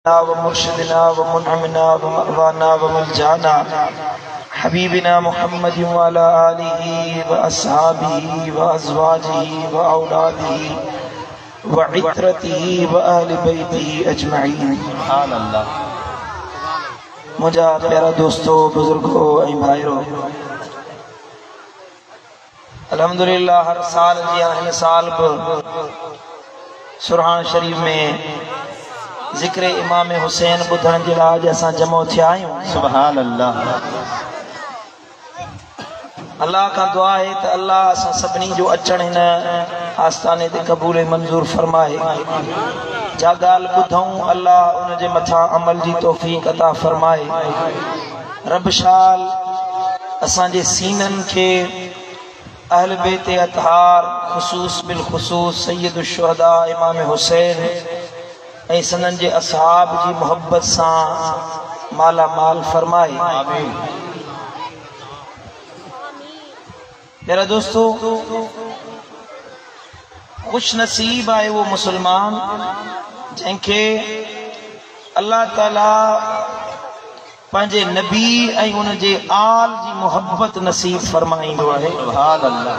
ومرشدنا ومنعمنا ومأوانا وملجانا حبيبنا محمد وعلى آله وأصحابه وأزواجه وأولاده وعترته وأهل بيته أجمعين سبحان اللہ. मुझा प्यारा दोस्तों बुजुर्गों ऐं भाइरो अल्हम्दुलिल्लाह हर साल जी हिन साल बि सुरहान शरीफ में ज़िक्र इमाम हुसैन ॿुधण जे लाइ अॼु असां जमो थिया आहियूं. सुभान अल्लाह. अल्लाह का दुआ है त अल्लाह असां सभिनी जो अचण हिन आस्थाने ते क़बूल मंज़ूर फरमाए. जा ॻाल्हि ॿुधूं अल्लाह उन जे मथां अमल जी तौफ़ीक़ अता फरमाए. रब शाल असांजे सीननि खे अहल बैत अतहार ख़ुसूस बिलख़ुसूस सैयद शुहदा इमाम हुसैन ऐं सनन जे असहाब जी मोहब्बत सां माला माल फरमाए. मेरा दोस्तों खुश नसीब आहे वो मुसलमान जंहिंखे अल्लाह ताला पंहिंजे नबी ऐं उन जे आल जी मोहब्बत नसीब फरमाईंदो आहे. सुभान अल्लाह.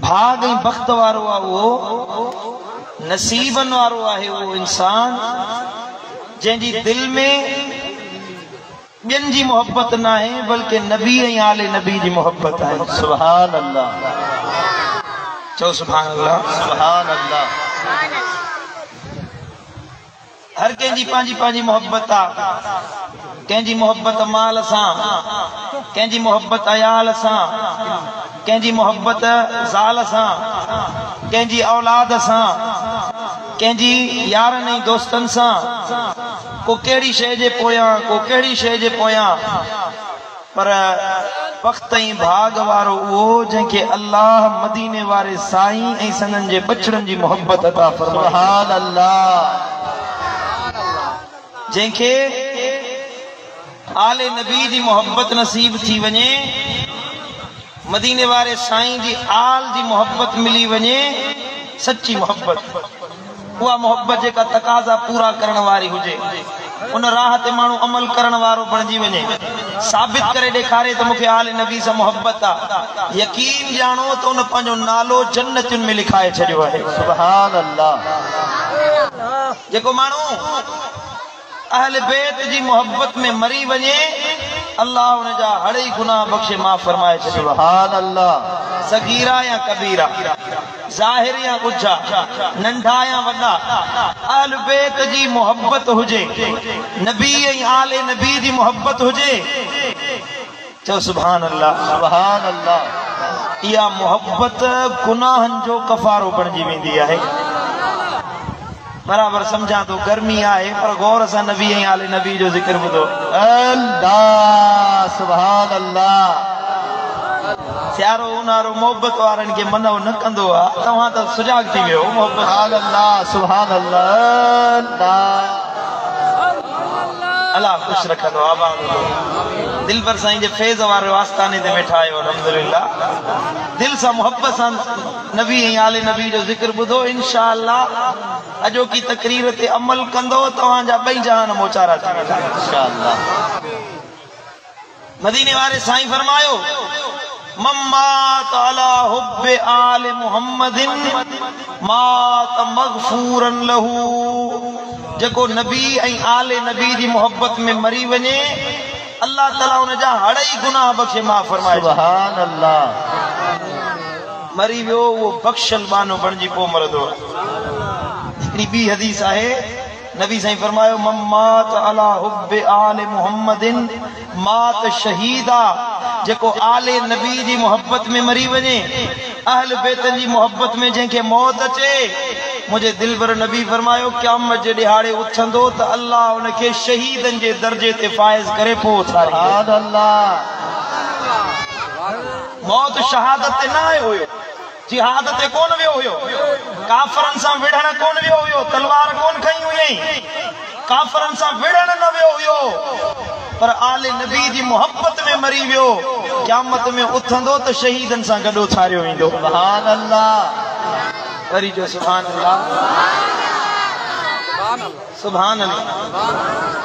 भाग ऐं बख़्त वारो आहे उहो, नसीबन वारो आहे वो इंसान जंहिंजी दिल में ॿियनि जी मोहब्बत न आहे बल्कि नबी ऐं आले नबी जी मोहब्बत आहे. सुभान अल्लाह. चओ सुभान अल्लाह. सुभान अल्लाह. हर कंहिंजी पंहिंजी पंहिंजी मोहब्बत आहे. कंहिंजी मोहब्बत माल सां, कंहिंजी मोहब्बत अयाल सां, कंहिंजी मोहब्बत ज़ाल सां, कंहिंजी औलाद सां, कंहिंजी यारनि ऐं दोस्तनि सां, को कहिड़ी शइ जे पोयां, को कहिड़ी शइ जे पोयां. पर वक़्त ऐं भाग वारो उहो जंहिंखे अल्लाह मदीने वारे साईं ऐं सनन जे बचड़नि जी मोहब्बत अता फरमाए. सुभान अल्लाह. जंहिंखे आले नबी जी मोहब्बत नसीब थी वञे, मदीने वारे साईं जी आल जी मोहब्बत मिली वञे, सच्ची मोहब्बत, उहा मोहब्बत जेका तकाज़ा पूरा करण वारी हुजे, उन राह ते माण्हू अमल करण वारो बणिजी वञे, साबित करे ॾेखारे त मूंखे आले नबी सां मोहब्बत आहे. यकीन ॼाणो त उन पंहिंजो नालो जन्नतुनि में लिखाए छॾियो आहे. सुभान अल्लाह. जेको माण्हू अहल बैत जी मोहब्बत में मरी वञे, अल्लाह उन जा हड़ई गुनाह बख़्शे माफ़ फरमाए छॾियो. सुभान अल्लाह. सगीरा या कबीरा, ज़ाहिर या गुझा, नंढा या वॾा, अहल बैत जी मोहब्बत हुजे, नबी ऐं आले नबी जी मोहब्बत हुजे, चओ सुभान अल्लाह. सुभान अल्लाह. इहा मोहब्बत गुनाहनि जो कफ़ारो बणिजी वेंदी आहे. बराबर समझा तो गर्मी आहे पर गौर सां नबी ऐं आले नबी जो ज़िक्र ॿुधो. अल्लाह. सुभान अल्लाह. सियारो उन्हारो मोहब्बत वारनि खे मनो न कंदो आहे. तव्हां त सुजाग थी वियो. मोहब्बत अल्लाह. सुभान अल्लाह. अल्लाह ख़ुश रखंदो. आबाद दिल पर साईं जे फैज़ वारे आस्थाने ते वेठा आहियो. अल्हम्दुलिल्लाह. दिल सां मोहब्बत सां नबी ऐं आले नबी जो ज़िक्र ॿुधो. इंशाअल्लाह अॼोकी तकरीर ते अमल कंदो तव्हांजा ॿई जहान मोचारा थी वेंदा इंशाअल्लाह. मदीने वारे साईं फरमायो, मम्मात अला हुब्बे आले मुहम्मदिन मात मग़फूरन लहू. जेको नबी ऐं आले नबी जी मोहब्बत में मरी वञे, अल्लाह ताला उन जा हड़ई गुनाह बख़्शे माफ़ फरमाए. सुभान अल्लाह. मरी वियो उहो बख़्शल बानो बणिजी पोइ मरंदो. हिकिड़ी ॿी हदीस आहे, नबी साईं फरमायो, मम्मात अला हुब्बे आले मुहम्मदिन मात शहीदा. जेको आले नबी जी मोहब्बत में मरी वञे, अहल बैतनि जी मोहब्बत में जंहिंखे मौत अचे, मुझे दिलबर नबी फरमायो क़यामत जे ॾिहाड़े उथंदो त अल्लाह उनखे शहीदनि जे दर्जे ते फाइज़ करे पोइ उथारींदो. सुभान अल्लाह. मौत शहादत ते न आयो हुयो, जिहाद ते कोन वियो हुयो, काफ़रनि सां विढ़ण कोन वियो हुयो, तलवार कोन खई हुई, काफ़रनि सां विढ़ण न वियो हुयो, पर आले नबी जी मोहब्बत में मरी वियो. क़यामत में उथंदो त शहीदनि सां गॾु उथारियो वेंदो. सुभान अल्लाह. वरी जो सुभान अल्लाह. सुभान अल्लाह।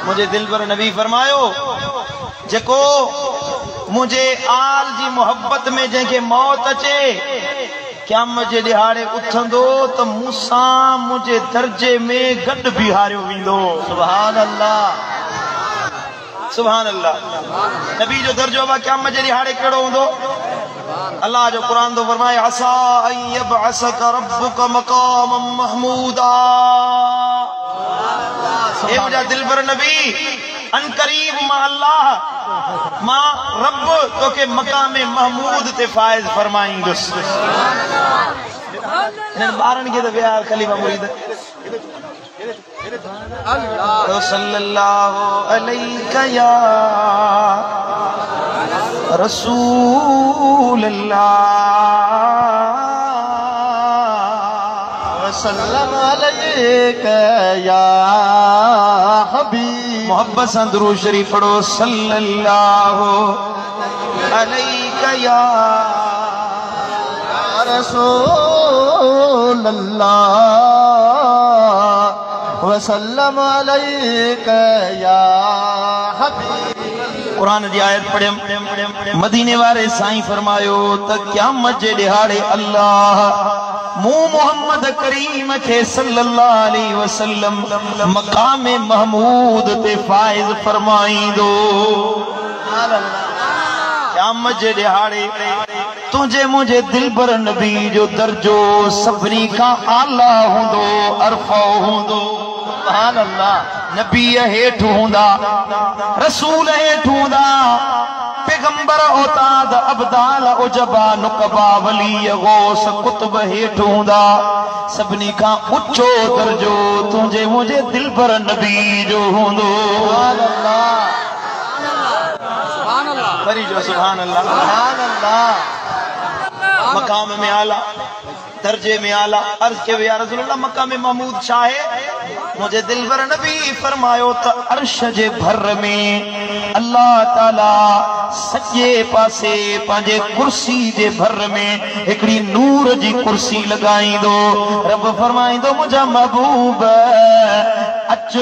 मुझे दिल पर नबी फरमायो जेको मुझे आल जी मोहब्बत में जंहिंखे मौत अचे क़यामत जे ॾिहाड़े उथंदो त मूंसां मुंहिंजे दर्जे में गॾु बीहारियो वेंदो। सुभान अल्लाह सुभान अल्लाह। नबी जो दर्जो बा क़यामत जे ॾिहाड़े कहिड़ो हूंदो? अल्लाह जो क़ुरान तो फरमाए असा अन यबअसक रब्बुक मक़ामम महमूदा। ए मुझा दिल पर नबी अन करीब मा अल्लाह मां रब तोखे मकाम महमूद ते फाइज फरमाईंदुसि। इन्हनि ॿारनि खे त प्यार कलीमा मुरीद सल्लल्लाहु अलैका या रसूल अल्लाह वसल्लम अलैका या हबीब। मोहब्बत से दुरूद शरीफ पढ़ो सल्लल्लाहु अलैका या रसूल अल्लाह वसल्लम अलैका या हबीब। कुरान जी आयत पढ़े मदीने वाले साईं फरमायो त क़यामत जे ॾिहाड़े अल्लाह मूं मोहम्मद करीम के सल्लल्लाहु अलैहि वसल्लम मकाम महमूद ते फाइज फरमाईंदो। क़यामत जे ॾिहाड़े तुझे मुझे दिल बर नबी जो दर्जो सभिनी खां आला हूंदो, अरफा हूंदो। सुभान अल्लाह। नबी हेठ हूंदा, रसूल हेठ हूंदा, पैगंबर औताद अब्दाल उजबा नुकबा वली गौस कुतुब हेठ हूंदा। सभिनी खां ऊंचो दर्जो तुझे मुझे दिल बर नबी जो हूंदो। सुभान अल्लाह वरी जो सुभान अल्लाह। सुभान अल्लाह। मकाम में आला, दर्जे में आला। अर्ज के या रसूल अल्लाह मकाम महमूद छा है? मुझे दिल बर नबी फरमायो त अर्श जे भर में अल्लाह ताला सजे पासे पंहिंजे कुर्सी जे भर में हिकड़ी नूर जी कुर्सी लगाईंदो। रब फरमाईंदो मुझा महबूब अच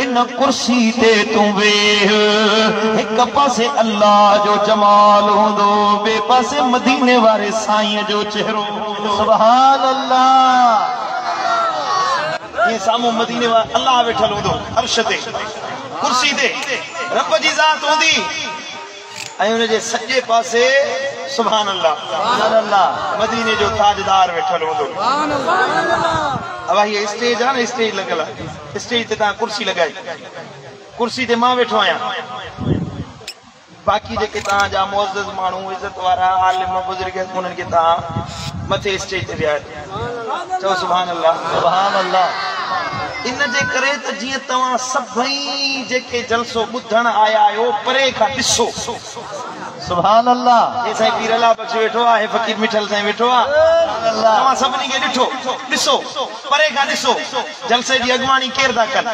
इन कुर्सी ते तू वेह। एक पासे अल्लाह जो जमाल हूंदो, बे पासे मदीने वारे साईं जो चेहरो। सुभान अल्लाह। ये सामू मदीने वाला अल्लाह वेठल हूंदो अर्श ते कुर्सी ते, रब जी ज़ात हूंदी ऐं उन जे सॼे पासे सुभान अल्लाह सुभान अल्लाह मदीने जो ताजदार वेठल हूंदो। अब ये स्टेज आहे न, स्टेज लॻल आहे, स्टेज ते तव्हां कुर्सी लॻाई, कुर्सी ते मां वेठो आहियां, बाक़ी जेके तव्हांजा मुअज़्ज़ज़ माण्हू इज़त वारा आलिम बुज़ुर्ग उन्हनि खे तव्हां मथे स्टेज ते विहारियो। चओ सुभान अल्लाह सुभान अल्लाह। इन जे करे त जीअं तव्हां सभई जेके जलसो ॿुधण आया आहियो परे खां ॾिसो। सुभान अल्लाह। हे साईं पीर अलाह बख्श वेठो आहे, फ़कीर मिठल साईं वेठो आहे, तव्हां सभिनी खे ॾिठो, ॾिसो परे खां ॾिसो जलसे जी अॻुवाणी केरु था कनि।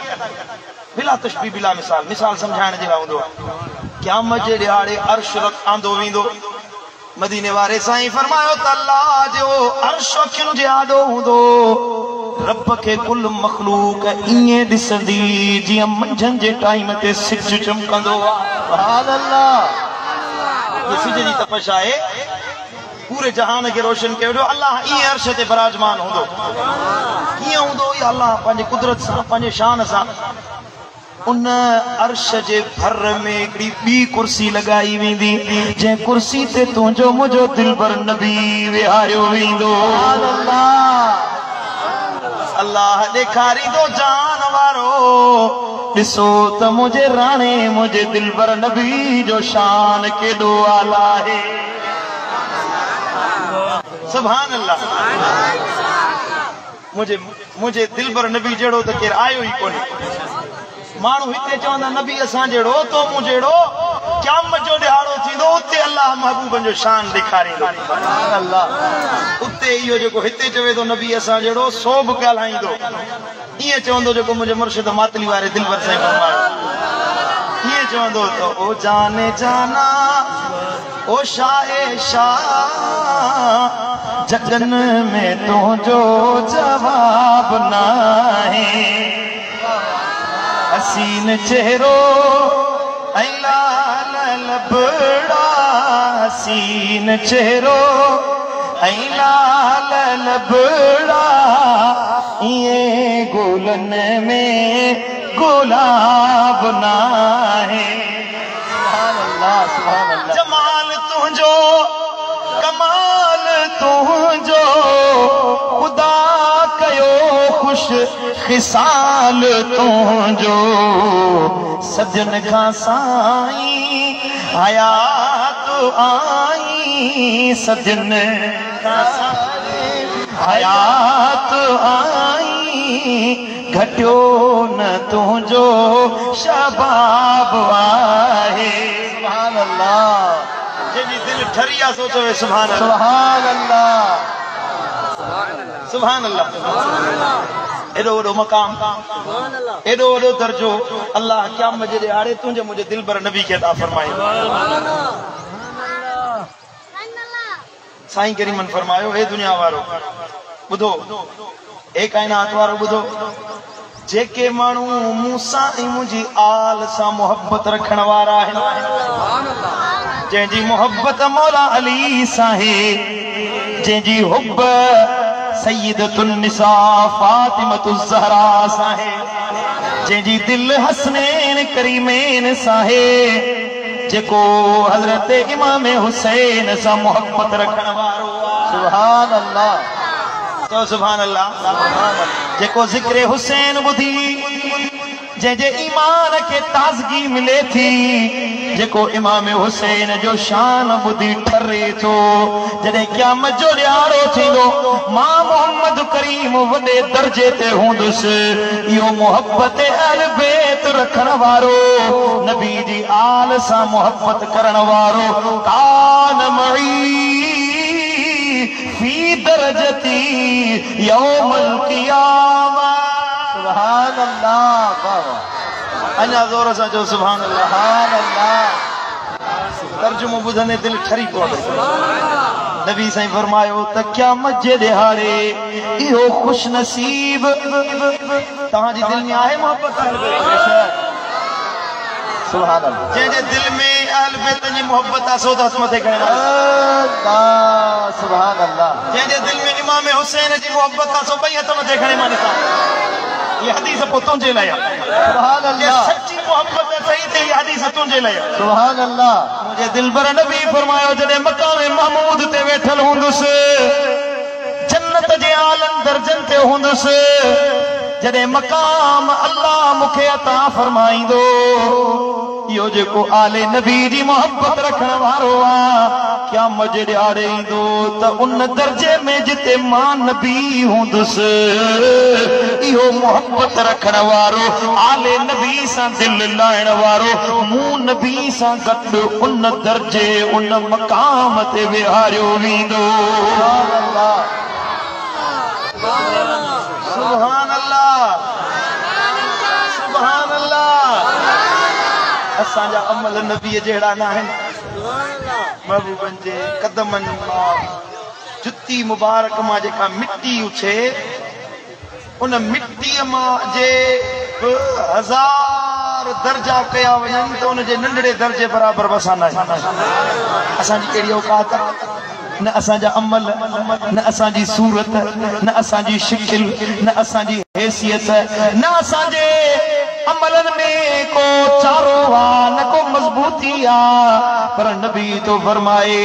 बिला तशबीह बिला मिसाल, मिसाल सम्झाइण जे लाइ हूंदो आहे। क़यामत जे ॾिहाड़े अर्श आंदो वेंदो। मदीने वारे साईं फरमायो त अल्लाह जो अर्श अखियुनि जे आॾो हूंदो। रब के कुल मखलूक इएं ॾिसंदी जीअं मंझंदि जे टाइम ते सिज चमकंदो आहे। सुभान अल्लाह। ये सिज जी तपश आहे, पूरे जहान के रोशन कयो वेठो। अल्लाह इएं अर्श ते विराजमान हूंदो। कीअं हूंदो? इहा अल्लाह पंहिंजी कुदरत सां, पंहिंजे शान सां उन अर्श जे भर में हिकड़ी ॿी कुर्सी लगाई वेंदी, जंहिं कुर्सी ते तुंहिंजो मुंहिंजो दिल बर नबी विहारियो वेंदो। अल्लाह ॾेखारींदो जान वारो ॾिसो त मुंहिंजे राणे मुंहिंजे दिल बर नबी जो शान केॾो आला आहे। सुभान अल्लाह। मुंहिंजे दिल बर नबी जहिड़ो त केरु आयो ई कोन्हे। माण्हू हिते चवंदा नबी असां जहिड़ो, तो मूं जहिड़ो, क़यामत जो ॾिहाड़ो थींदो उते अल्लाह महबूबनि जो शान ॾेखारींदो। उते इहो जेको हिते चवे थो नबी असां जहिड़ो, सो बि ॻाल्हाईंदो। ईअं चवंदो जेको मुंहिंजे मुर्शिद मातली वारे दिल बर साईं फरमायो, ईअं चवंदो त ओ जाने जाना ओ शाहे शाह जगन में तुंहिंजो जवाब नाहे। सीन चेहरो ऐं लाल लबड़ा सीन चेहरो ऐं लाल लबड़ा ये गुलन में गुलाब ना है सुभान अल्लाह सुभान अल्लाह जमाल तुझो कमाल तुझो खुदा कयो खुश खिसाल तुझो सजन खां साईं हयात आई सजन खां साईं हयात आई घटियो न तुझो शबाब आहे सुभान अल्लाह जंहिंजी दिल ठरी आहे सोचो सुभान अल्लाह सुभान अल्लाह सुभान अल्लाह एडो एडो मकाम एडो एडो दर्जो अल्लाह क़यामत जे ॾियारे तुंहिंजे मुंहिंजे दिलबर नबी खे अता फरमाए साईं करीमन फरमायो हे दुनिया वारो ॿुधो हे काइनात वारो ॿुधो जेके माण्हू मूंसां ऐं मुंहिंजी आल सां मोहब्बत रखण वारा आहिनि जंहिंजी मोहब्बत मौला अली सां आहे जंहिंजी हुब सय्यदतुन निसा फातिमतुज़ ज़हरा सां आहे जंहिंजी दिल हसनैन करीमैन सां आहे जेको हज़रत इमाम हुसैन सां मोहब्बत रखण वारो सुभान अल्लाह तो सुभान अल्लाह जेको ज़िक्र हुसैन ॿुधी जंहिंजे ईमान खे ताज़गी मिले थी जेको इमाम हुसैन जो शान ॿुधी ठरे थो जॾहिं क़यामत जो ॾियारो थींदो मां मोहम्मद करीम वॾे दर्जे ते हूंदुसि इहो मोहब्बत अहल बैत रखण वारो नबी जी आल सां मोहब्बत करण वारो कान मई फी दरजती यौमल क़ियामा सुभान अल्लाह बाबा अञा ज़ोर सां चओ सुभान अल्लाह सुभान अल्लाह तर्जुमो ॿुधंदे दिलि ठरी पवंदो नबी साईं फरमायो त क़यामत जे ॾिहाड़े इहो ख़ुश नसीब तव्हांजी दिलि में आहे मोहब्बत सुभान अल्लाह जंहिंजे दिलि में अहल बैत जी मोहब्बत आहे सो त हथ मथे खणे अल्लाह सुभान अल्लाह जंहिंजे दिलि में इमाम हुसैन जी मोहब्बत आहे सो ॿई हथ मथे खणे मां ॾिसां ये हदीस पोइ तुंहिंजे लाइ आहे सुभान अल्लाह सच्ची मोहब्बत सही ते ये हदीस तुंहिंजे लाइ आहे सुभान अल्लाह मुझे दिलबर नबी फरमायो जॾहिं मकाम महमूद ते वेठल हूंदुसि जन्नत जे आलम दर्जन ते हूंदुसि जॾहिं मकाम अल्लाह मूंखे अता फरमाईंदो इहो जेको आले नबी जी मोहब्बत रखण वारो आहे क़यामत जे ॾियारे ईंदो त उन दर्जे में जिते मां नबी हूंदुसि इहो मोहब्बत रखण वारो आले नबी सां दिलि लाइण वारो मूं नबी सां गॾु उन दर्जे उन मकाम ते विहारियो वेंदो सुभान अल्लाह सुभान अल्लाह असांजा अमल नबीअ जहिड़ा न आहिनि महबूबनि जे कदमनि मां जुती मुबारक मां जेका मिटी उछे उन मिटीअ मां जे 1000 दर्जा कया वञनि त उनजे नंढड़े दर्जे बराबरि बसां न असांजी कहिड़ी औकात न असांजा अमल न असांजी सूरत न असांजी शिकिल न असांजी हैसियत न असांजे अमलन में को चारो आहे न को मज़बूती आहे पर नबी तो फरमाए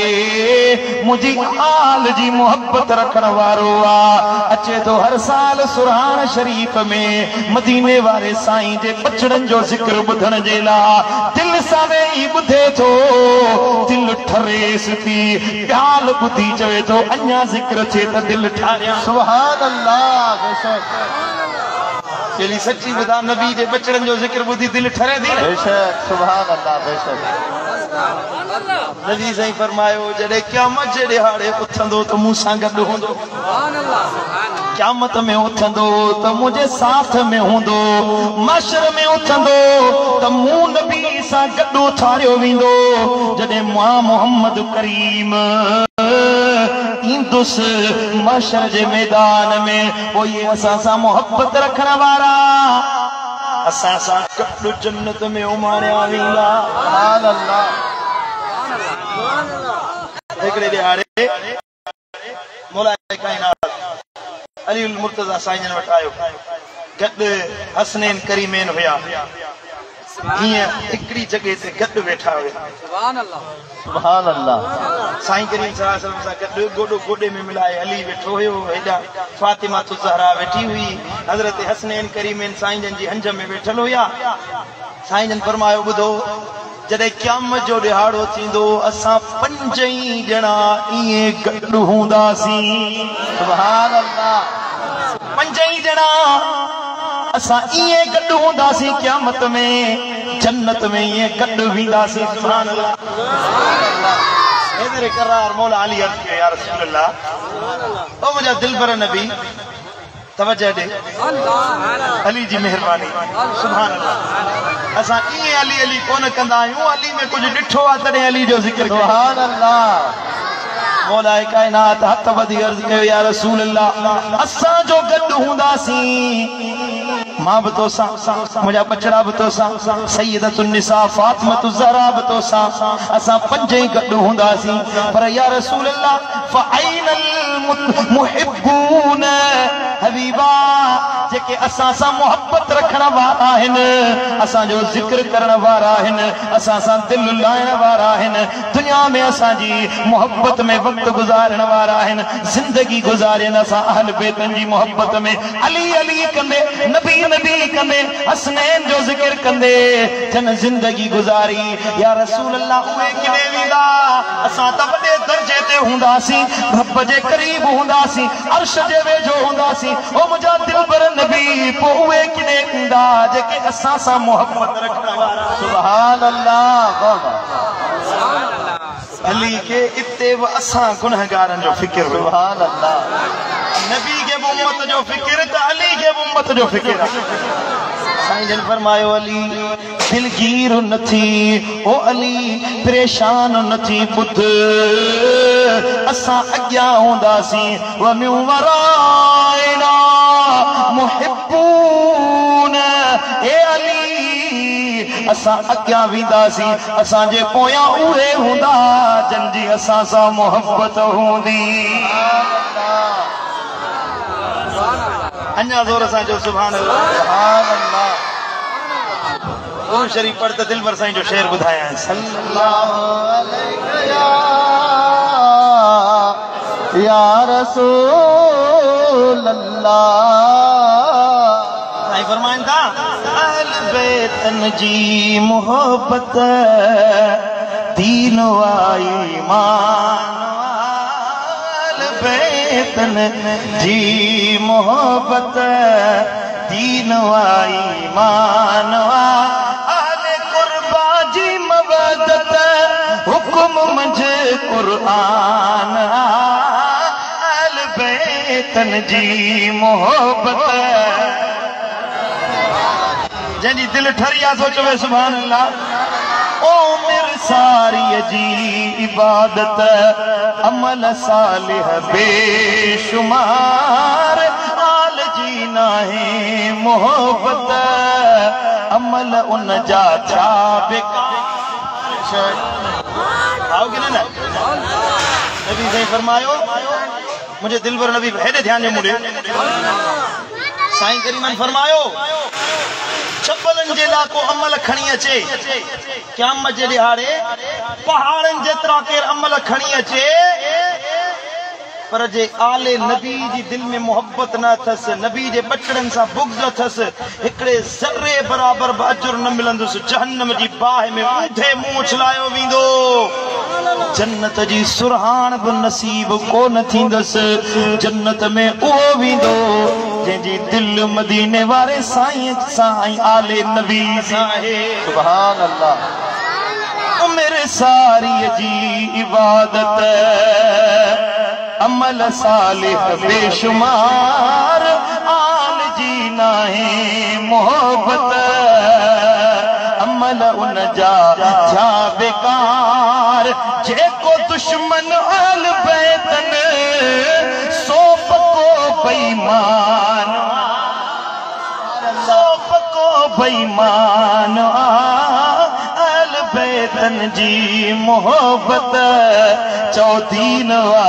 मुंहिंजी आल जी मोहब्बत रखण वारो आहे अचे तो हर साल सुरहान शरीफ़ में मदीने वारे साईं जे बचड़नि जो ज़िक्र ॿुधण जे लाइ दिलि सां वेही ॿुधे थो दिलि ठरेसि थी ॻाल्हि ॿुधी चवे थो अञा ज़िक्र थिए त दिलि ठारियां सुभान अल्लाह बेशक केली सच्ची ॿुधा नबी जे बचड़नि जो ज़िक्र ॿुधी दिलि ठरे थी बेशक सुभान अल्लाह बेशक नबी साईं फरमायो जॾहिं क़यामत जे ॾिहाड़े उथंदो त मूं सां गॾु हूंदो क़यामत में उथंदो त मुंहिंजे साथ में हूंदो माशर में उथंदो त मूं नबी सां गॾु उथारियो वेंदो जॾहिं मां मोहम्मद करीम ईंदुसि माशर जे मैदान में पोइ असां सां मोहब्बत रखण वारा असां सां गॾु जन्नत में उमाणिया वेंदा। सुभान अल्लाह हिकिड़े ॾियारे मौला काइनात अली उल मुर्तज़ा साईं जन वटि आयो, गॾु हसनैन करीमैन हुया, हीअं हिकिड़ी जॻह ते गॾु वेठा हुया। सुभान अल्लाह साईं करीम सल्लल्लाहु अलैहि वसल्लम सां गॾु गोॾो गोॾे में मिलाए अली वेठो हुयो, हेॾा फातिमा तु ज़हरा वेठी हुई, हज़रत हसनैन करीमैन साईं जन जी हंज में वेठल हुया। साईं जन फरमायो, ॿुधो, जॾहिं क़यामत जो ॾिहाड़ो थींदो असां पंजई ॼणा ईअं गॾु हूंदासीं। सुभान अल्लाह पंजई ॼणा असां ईअं गॾु हूंदासीं, क़यामत में जन्नत में ईअं गॾु वेंदासीं। सुभान अल्लाह। हेदरे करार मौला अली अर्ज़ कयो, या रसूल अल्लाह, ओ मुंहिंजा दिलबर नबी तवज्जो ॾे, अली जी महिरबानी। सुभान अल्लाह। असां ईअं अली अली कोन कंदा आहियूं, अली में कुझु ॾिठो आहे तॾहिं अली जो ज़िक्र कयो। सुभान अल्लाह मौला काइनात हथ वधी अर्ज़ कयो, या रसूल अल्लाह, असां जो गॾु हूंदासीं, मां बि तोसां, मुंहिंजा बचड़ा बि तोसां, सय्यदतुन निसा फातिमा तु ज़हरा बि तोसां, असां पंजई गॾु हूंदासीं। पर या रसूल अल्लाह फ़अइनल मुहिब्बून हबीबा, जेके असां सां मोहब्बत रखण वारा आहिनि, असांजो ज़िक्र करण वारा आहिनि, असां सां दिल लाइण वारा आहिनि, दुनिया में असांजी मोहब्बत में वक़्त गुज़ारण वारा आहिनि, ज़िंदगी गुज़ारियनि असां अहल बैतनि जी मोहब्बत में, अली अली कंदे, नबी नबी कंदे, हसनैन जो ज़िक्र कंदे जन ज़िंदगी गुज़ारी। या रसूल अल्लाह, उहे किथे वेंदा? असां त वॾे दर्जे ते हूंदासीं, रब जे क़रीब हूंदासीं, अर्श जे वेझो हूंदासीं। ओ मुंहिंजा दिलबर नबी, पोइ उहे किथे वेंदा जेके असां सां मोहब्बत रखण वारा? सुभान अल्लाह अली के इते बि असां गुनहगारनि जो फिक्र हुयो। सुभान अल्लाह नबी के उम्मत जो फिक्र त अली के उम्मत जो फिक्र। साईं जन फरमायो, अली दिलगीर न थी, ओ अली परेशान न थी, ॿुध असां अॻियां हूंदासीं, व मिन वराइना मुहिब्बून, ए अली असां अॻियां वेंदासीं, असांजे पोयां उहे हूंदा जन जी असां सां मोहब्बत हूंदी। अञा ज़ोर सां जो सुभान अल्लाह। सुभान अल्लाह क़ुरान शरीफ पढ़ त दिलबर साईं जो शेर ॿुधायां, सल्लल्लाहु अलैहि या रसूल अल्लाह। साईं फरमाइनि था, अहल बैतन जी मोहब्बत दीन वाई ईमान, अहल बैतन जी मोहब्बत दीन वाई ईमान, अहल कुर्बा जी मवदत हुकुम मंझि क़ुरान, अहल बैतन जी मोहब्बत जंहिंजी दिलि ठरी आहे, सोचो सुभान अल्लाह। ओ मेरे सारी जी इबादत अमल सालिह बेशुमार, आल जी नाहे मोहब्बत अमल उन जा छा बेकार। आओगे ना? नबी साईं फरमायो, मुझे दिलबर नबी हेॾे ध्यान ॾे मुड़े। साईं करीमन फरमायो, छपलनि जे लाइ को अमल खणी अचे, क़यामत जे ॾिहाड़े पहाड़नि जेतिरा केरु अमल खणी अचे, पर जे आले नबी जी दिल में मोहब्बत न अथसि, नबी जे बचड़नि सां बुग़्ज़ अथसि, हिकिड़े ज़र्रे बराबर बि अजुर न मिलंदुसि, जहन्नम जी बाहि में ऊंधे मुंहुं उछलायो वेंदो, जन्नत जी सुरहान बि नसीब कोन थींदसि, जन्नत में उहो वेंदो जंहिंजी दिल मदीने वारे साईं साईं आले नबी सां आहे। सुभान अल्लाह। मेरे सारी जी इबादत अमल सालिह बेशुमार, आल जी नाहे मोहब्बत अमल उन जा छा बेकार, जेको दुश्मन आल बैतन सो पको बेईमान, सो पको बेईमान अहल बैतन जी मोहब्बत चौदीन वा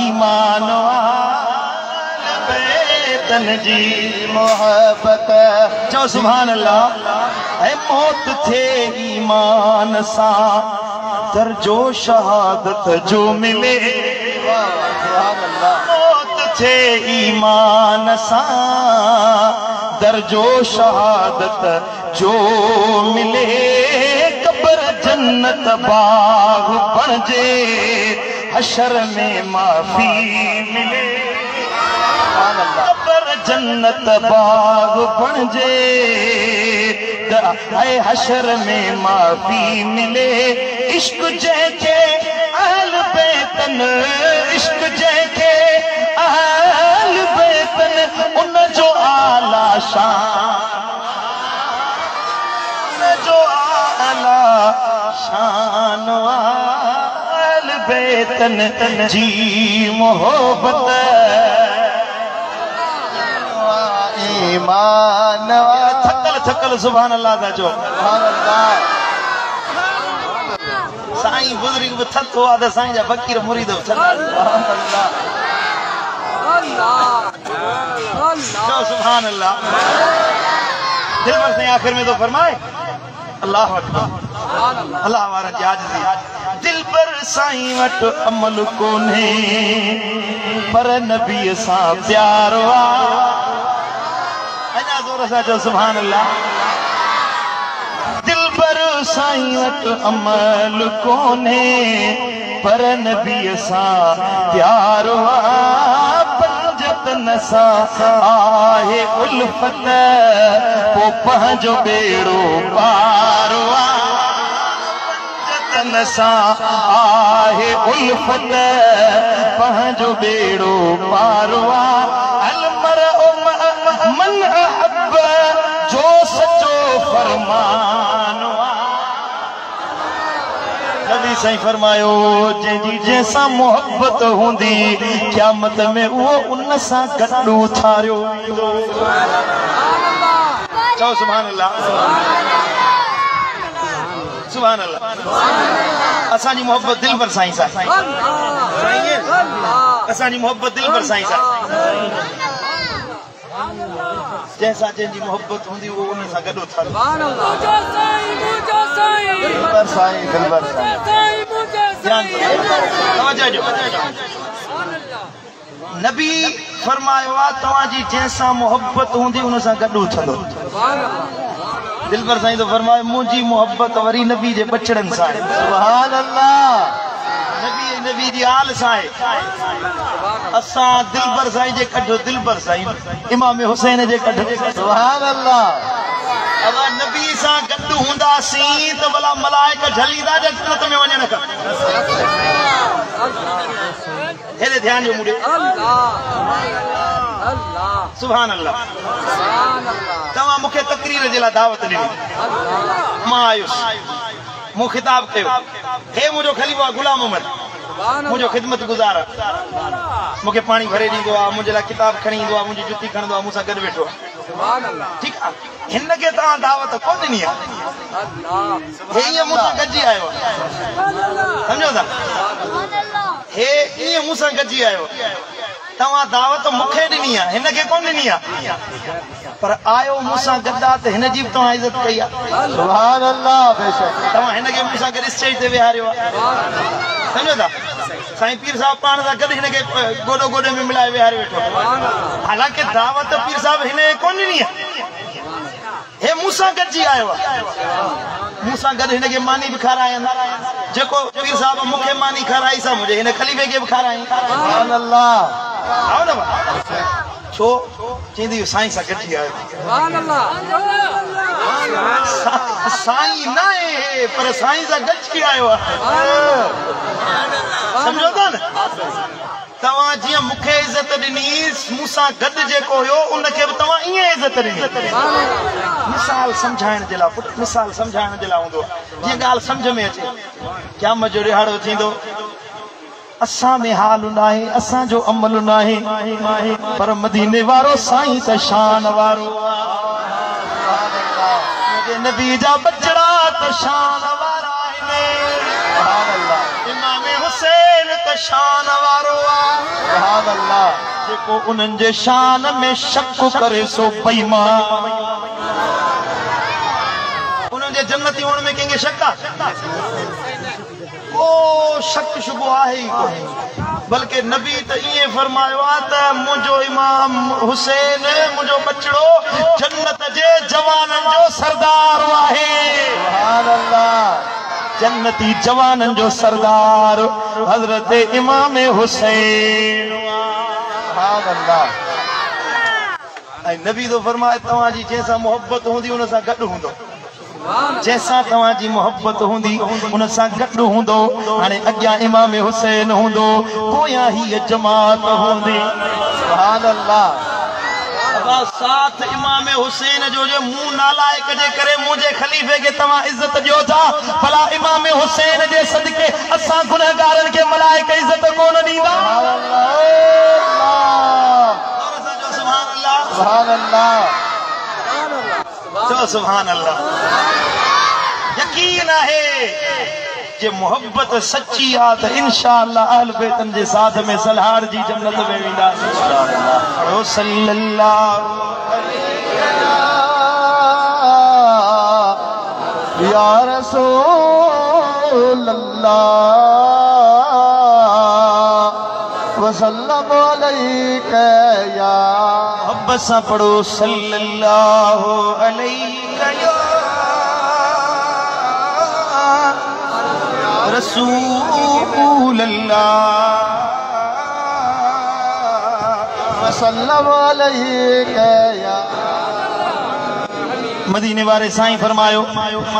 ईमान अहल बैतन जी मोहब्बत चो सुभान अल्लाह ऐ मौत थे ईमान सा दर्जो शहादत जो मिले सुभान अल्लाह मौत थे ईमान सा दर्जो शहादत जो मिले कब्र जन्नत बाग बणजे हशर में माफी मिले सुभान अल्लाह कब्र जन्नत बाग बणजे ऐ हशर में माफी मिले इश्क जैके अहल बैतन इश्क जैके अहल बैतन उन जो आला शान उन जो आला शान अहल बैतन जी मोहब्बत ईमान थकल थकल सुभान अल्लाह दा जो सुभान अल्लाह साईं बुजुर्ग भी थक हुआ था साईं जा फकीर मुरीद सुभान सुभान अल्लाह दिलबर से आखिर में तो फरमाए अल्लाह अकबर अल्लाह वारा जाजी दिल पर साईं वट अमल कोने पर नबी सा प्यार वा अना जोर सा जो सुभान अल्लाह दिल पर साईं वट अमल कोने पर नबी सा प्यार वा पंजतन सा आहे उल्फत पो पंहिंजो बेड़ो पार वा पंजतन सा आहे उल्फत पंहिंजो बेड़ो पार वा मन अहब जो सचो फरमान नबी साईं फरमायो जंहिंजी जंहिंसां मोहब्बत हूंदी क़यामत में उहो उन सां गॾु उथारियो चओ सुभान अल्लाह सुभान अल्लाह असांजी मोहब्बत दिल पर साईं सां असांजी मोहब्बत दिल पर साईं सां जैसा जंहिंजी मोहब्बत हूंदी वो उन सां गॾु उथारियो दिलबर साईं दिलबर साईं ध्यान तवज्जो ॾियो नबी फरमायो आहे तव्हांजी जंहिंसां मोहब्बत हूंदी उन सां गॾु उथंदो दिलबर साईं तो फरमायो मुंहिंजी मोहब्बत वरी नबी जे बचड़नि सां आहे सुभान अल्लाह नबी जी आल सां आहे असां दिलबर साईं जे कढो दिलबर साईं इमाम हुसैन जे कढो सुभान अल्लाह अगर नबी सां गॾु हूंदासीं त भला मलाइका झलींदा जन्नत में वञण खां हेॾे ध्यान ॾियो मुंहिंजे सुभान अल्लाह तव्हां मूंखे तकरीर जे लाइ दावत ॾिनी मां आयुसि मूं ख़िताब कयो हे मुंहिंजो ख़लीफ़ा गुलाम अहमद मुंहिंजो ख़िदमत गुज़ार मूंखे पाणी भरे ॾींदो आहे मुंहिंजे लाइ किताब खणी ईंदो आहे मुंहिंजी जुती खणंदो आहे मूंसां गॾु वेठो आहे ठीकु आहे हिन खे तव्हां दावत कोन ॾिनी आहे हे ईअं मूंसां गॾिजी आयो आहे सम्झो था हे ईअं मूंसां गॾिजी आयो तव्हां दावत मूंखे ॾिनी आहे हिन खे कोन ॾिनी आहे पर आयो मूंसां गॾु आहे त हिन जी बि तव्हां इज़त कई आहे सुभान अल्लाह बेशक तव्हां हिन खे मूंसां गॾु स्टेज ते विहारियो आहे सम्झो था साईं पीर साहब पाण सां गॾु हिन खे गोॾो गोॾे में मिलाए विहारे वेठो हालांकि दावत पीर साहब हिन खे कोन ॾिनी आहे हे मूंसां गॾिजी आयो आहे मूंसां गॾु हिन खे मानी बि खारायनि जेको पीर साहब मूंखे मानी खाराई सां मुंहिंजे हिन ख़लीफ़े खे बि खाराई सुभान अल्लाह आओ न छो चईंदी साईं सां गॾिजी आयो साईं न आहे पर साईं सां गॾिजी आयो आहे सम्झो था न तव्हां जीअं मूंखे इज़त ॾिनी मूंसां गॾु जेको हुयो उनखे बि तव्हां ईअं इज़त ॾिनी मिसाल सम्झाइण जे लाइ पुटु मिसाल सम्झाइण जे लाइ हूंदो जीअं ॻाल्हि सम्झ में अचे क़यामत जो ॾिहाड़ो थींदो असां में हाल न आहे असांजो अमल न आहे पर मदीने वारो साईं त शान वारो नबी जा बचड़ा तो शान वारा सुभान अल्लाह इमाम हुसैन तो शान वारो सुभान अल्लाह जेको उन्हनि जे शान में शक करे सो बेईमान उन्हनि जे जन्नती हुअण में कंहिंखे शक आहे को शक शुबो आहे ई कोन्हे बल्कि नबी त इएं फरमायो आहे त मुंहिंजो इमाम हुसैन मुंहिंजो बचड़ो जन्नत जे जवाननि जो सरदार आहे सुभान अल्लाह जन्नती जवाननि जो सरदार हज़रत इमाम हुसैन सुभान अल्लाह ऐं नबी तो फरमाए तव्हांजी जंहिंसां मोहब्बत हूंदी उन सां गॾु हूंदो जैसा तव्हांजी मोहब्बत हूंदी उन सां गॾु हूंदो हाणे अॻियां इमाम हुसैन हूंदो पोयां हीअ जमात हूंदी सुभान अल्लाह साथ इमाम हुसैन जो मुंह नालायक जे करे मुंहिंजे खलीफ़े खे तव्हां इज़त ॾियो था भला इमाम हुसैन जे सदके असां गुनहगारनि खे मलाइक इज़त कोन ॾींदा सुभान अल्लाह सुभान अल्लाह चो सुभान अल्लाह यकीन है जे मोहब्बत सच्ची आ त इंशाअल्लाह अहल बैतन जे साथ में सलहार जी जन्नत में वेंदा इंशाअल्लाह पढ़ो सल्लल्लाहु अलैहि या रसूल अल्लाह वसल्लम अलैका या मोहब्बत से पढ़ो सल्लल्लाहु अलैहि रसूल अल्लाह वसल्लम अलैका या मदीने वाले साईं फरमायो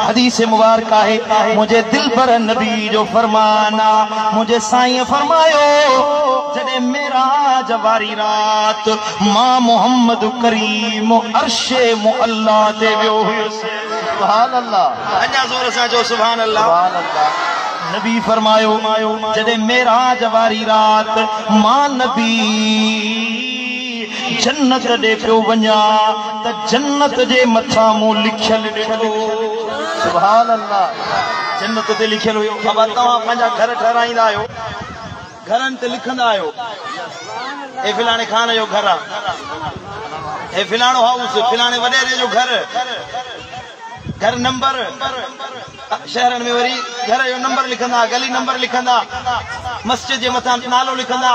हदीस मुबारक है मुझे दिल पर नबी जो फरमाना मुझे साईं फरमायो जडे मेराज वारी रात मां मोहम्मद करीम अर्शे मुअल्ला ते वियो हुयुसि सुभान अल्लाह अञा ज़ोर सां जो सुभान अल्लाह सुभान अल्लाह नबी फरमायो जडे मेराज वारी रात मां नबी जन्नत दे पियो वञा त जन्नत जे मथा मूं लिखियल ॾिठो सुभान अल्लाह जन्नत ते लिखियल हुयो अब तव्हां पंहिंजा घर ठहिराईंदा आहियो घरनि ते लिखंदा आहियो ए फिलाणे खान जो घर आहे ए फिलाणो हाउस फिलाणे वॾेरे जो घर नंबर शहरनि में वरी घर जो नंबर लिखंदा गली नंबर लिखंदा मस्जिद जे मथां नालो लिखंदा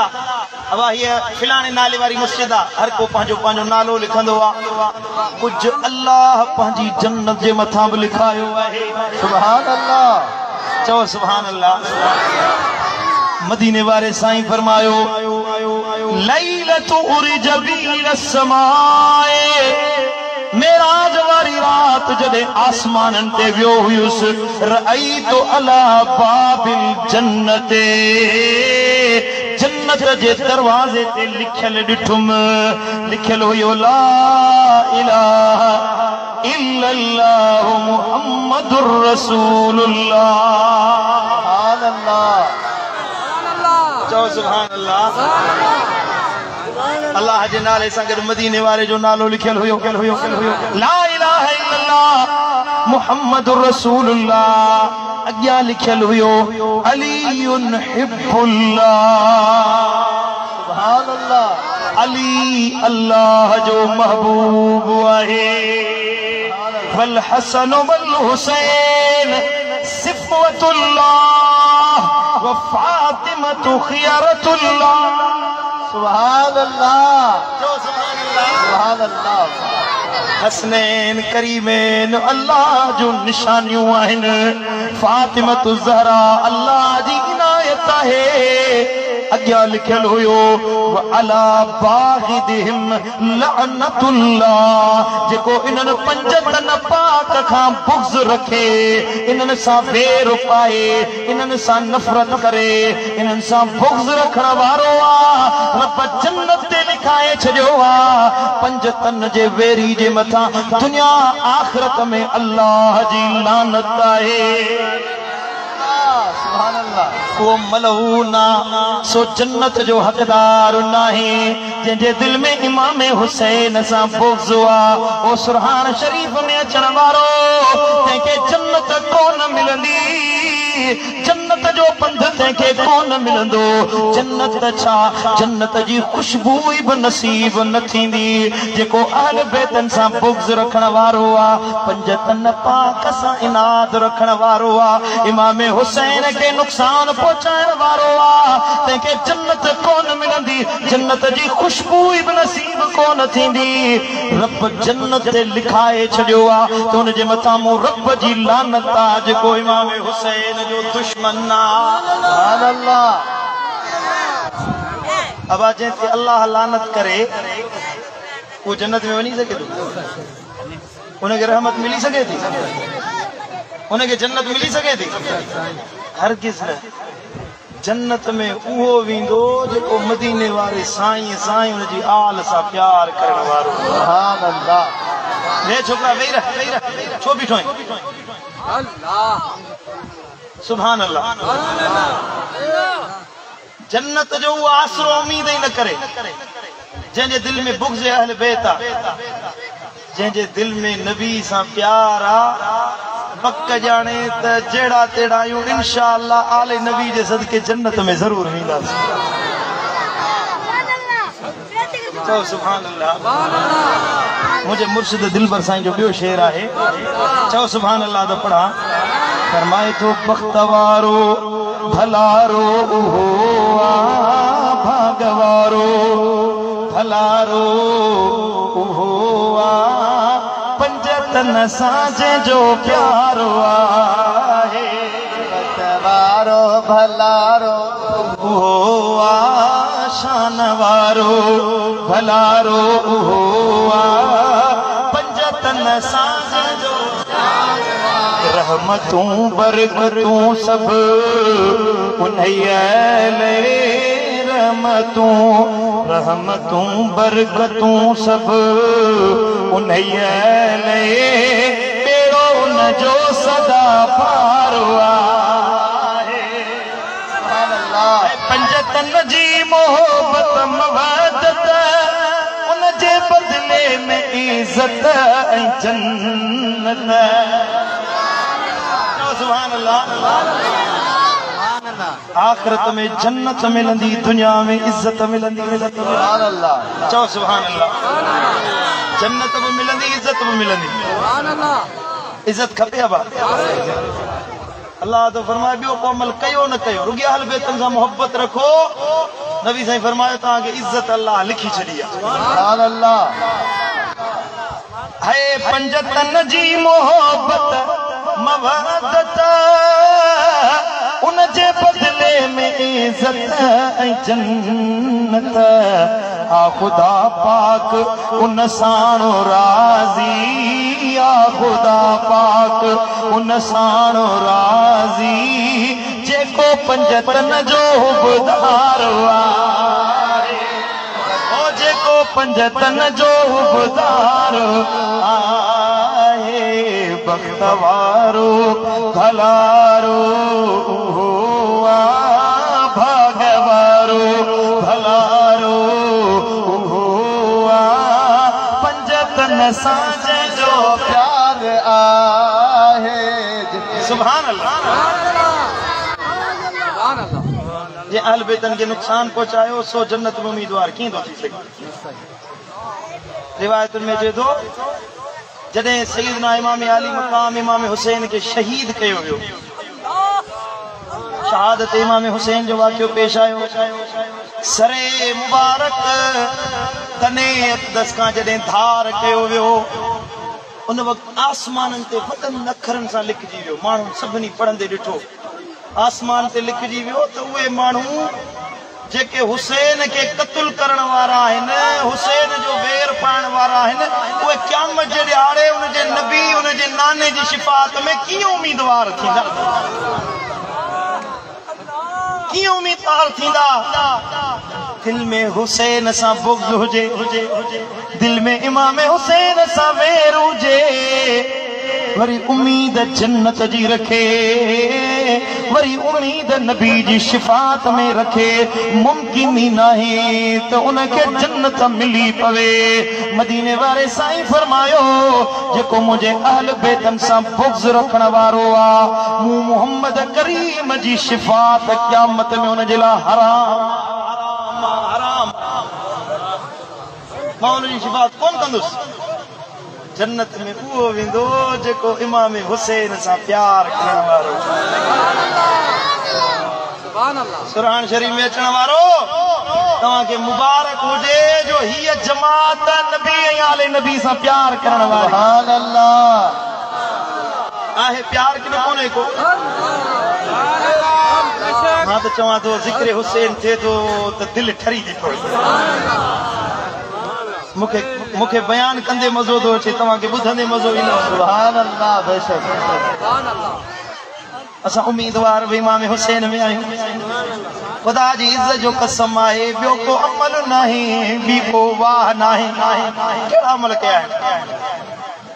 अब हीअ फिलाणे नाले वारी मस्जिद आहे हर को पंहिंजो पंहिंजो नालो लिखंदो आहे कुझु अल्लाह पंहिंजी जन्नत जे मथां बि लिखायो आहे सुभान अल्लाह चओ सुभान अल्लाह मदीने वाले साईं फरमायो लैलतु उरिज बील समाए मेराज वारी रात जडे आसमानन ते वियो हुयुसि रअयतु अला बाबिल जन्नते जन्नत जे दरवाजे ते लिखियल ॾिठुम लिखियल हुयो ला इलाहा इल्लल्लाह मुहम्मदुर रसूलुल्लाह सुभान अल्लाह चओ सुभान अल्लाह अल्लाह जे नाले सां गॾु मदीने वारे जो नालो लिखियल हुयो ला इलाहा इल्लल्लाह मुहम्मदुर रसूलुल्लाह अॻियां लिखियल हुयो अलीयुन हिब्बुल्लाह सुभान अल्लाह अली अल्लाह जो महबूब आहे वल हसन वल हुसैन सिफ़वतुल्लाह व फातिमतु खियरतुल्लाह सुभान अल्लाह सुभान अल्लाह हसनैन करीमैन अल्लाह जो निशानियूं आहिनि फातिमतु ज़हरा अल्लाह जी इनायत आहे अॻियां लिखियल हुयो अला बाहिदिहिम लअनतुल्लाह जेको इन्हनि पंज तन पाक खां बुग़्ज़ रखे इन्हनि सां वेर पाए इन्हनि सां नफ़रत करे इन्हनि सां बुग़्ज़ रखण वारो आहे रब जन्नत ते लिखाए छॾियो आहे पंज तन जे वेरी जे मथां दुनिया आख़िरत में अल्लाह जी लानत आहे सुभान अल्लाह वो मलऊना सो जन्नत जो हकदार नाहे जंहिंजे दिल में इमाम हुसैन सां बुग़्ज़ हुआ ओ सुरहान शरीफ में अचण वारो जन्नत जो पंध तंहिंखे कोन मिलंदो जन्नत छा जन्नत जी खुशबू ई बि नसीब न थींदी जेको अहल बैतन सां बुग़्ज़ रखण वारो आहे पंज तन पाक सां इनाद रखण वारो आहे इमाम हुसैन खे नुक़सान पहुचाइण वारो आहे तंहिंखे जन्नत कोन मिलंदी जन्नत जी खुशबू ई बि नसीब कोन थींदी रब जन्नत ते लिखाए छॾियो आहे त हुनजे मथां मूं रब जी लानत आहे जेको इमाम हुसैन जो दुश्मन आहे अब जैसे अल्लाह लानत करे वो जन्नत में वञी सके थो उनखे रहमत मिली सके थी उनखे जन्नत मिली सके थी हरगिज़ न जन्नत में उहो वेंदो जेको मदीने वारे साईं साईं उनजी आल सां प्यार करण वारो सुभान अल्लाह वे छोकरा वेही रह छो बीठो आहीं अल्लाह सुभान अल्लाह जन्नत जो वो आसरो उम्मीद ही न करे जंहिंजे दिल में बुग़्ज़ अहल बैत आ जंहिंजे दिल में नबी सां प्यार आ पक जाने त जहिड़ा तेड़ा आहियूं इंशाअल्लाह आले नबी जे सदके जन्नत में ज़रूर वेंदासीं चओ सुभान अल्लाह मुझे मुर्शिद दिलबर साईं जो ॿियो शेर आहे चओ सुभान अल्लाह त पढ़ा फरमाए थो बख़्तवारो भलारो उहो भागवारो भलारो उहो पंज तन सां जंहिंजो प्यारो आहे बख़्तवारो भलारो उहो शान वारो भलारो उहो पंज तन सां जंहिंजो रहमतूं बरकतूं सब उन्हैले रहमतूं बरकतूं सब उन्हैले बेड़ो उनजो सदा पार आहे सुभान अल्लाह पंज तन जी मोहब्बत मवदत उनजे बदले में इज्जत ऐं जन्नत सुभान अल्लाह आखिरत में जन्नत मिलंदी दुनिया में इज्जत मिलंदी सुभान अल्लाह चओ सुभान अल्लाह जन्नत भी मिलंदी इज्जत भी मिलंदी सुभान अल्लाह इज्जत खपे अब अल्लाह तो फरमाए ॿियो को अमल कयो न कयो रुॻी अहल बैतन सां मोहब्बत रखो नबी साईं फरमायो तव्हांखे इज्जत अल्लाह लिखी छॾी आहे सुभान अल्लाह है पंज तन जी मोहब्बत मवदत उनजे बदले में इज्जत ऐं जन्नत आ खुदा पाक उन साणो राज़ी आ खुदा पाक उन साणो राज़ी जेको पंज तन जो हुबदार आहे ओ जेको पंज तन जो हुबदार आहे बख़्तवारो भलारो भागवारो भलारो पंज तन सां जंहिंजो प्यार आहे सुभान अल्लाह जे अहल बैतन खे नुक़सान पहुचायो सो जन्नत में उम्मीदवार कीअं थो थी सघे रिवायतुनि में चए थो जॾहिं सईदना इमाम अली मक़ाम इमाम हुसैन खे शहीद कयो वियो शहादत इमाम हुसैन जो वाक़ियो पेश आयो सरे मुबारक तने अक़दस खां जॾहिं धार कयो वियो उन वक़्तु आसमाननि ते वॾनि अखरनि सां लिखिजी वियो माण्हू सभिनी पढ़ंदे ॾिठो आसमान ते लिखिजी वियो त उहे माण्हू जेके हुसैन के कत्ल करण वारा आहिनि हुसैन जो वेर पाइण वारा आहिनि उहे क़यामत जे ॾियारे उनजे नबी उनजे नाने जी शिफ़ात में कीअं उम्मीदवार थींदा कीअं उम्मीदवार थींदा दिल में हुसैन सां बुग़्ज़ हुजे दिल में इमाम हुसैन सां वेर हुजे वरी उम्मीद जन्नत जी रखे वरी उम्मीद नबी जी शिफात में रखे मुमकिन ही नहीं तो उनके जन्नत मिली पवे मदीने वाले साईं फरमायो जेको मुझे अहल बेतन सा बुग़्ज़ रखण वारो आ मूं मोहम्मद करीम जी शिफात क़यामत में उन जे लाइ हराम हराम मां उन जी शिफात कोन कंदुसि जन्नत में उहो वेंदो जेको इमाम हुसैन सां प्यार करण वारो कुरान शरीफ में अचण वारो तव्हांखे मुबारक हुजे जो हीअ जमात नबी ऐं आले नबी सां प्यार करण वारी सुभान अल्लाह आहे प्यार कि न कोन्हे को मां त चवां थो ज़िक्र हुसैन थिए थो त दिलि ठरी थी पए मूंखे बयान कंदे मज़ो थो अचे तव्हांखे ॿुधंदे मज़ो ईंदो सुभान अल्लाह बेशक असां उम्मीदवार बि इमाम हुसैन में आहियूं खुदा जी इज़्ज़त जो कसम आहे ॿियो को अमल नाहे ॿी को वाह नाहे कहिड़ा अमल कया आहिनि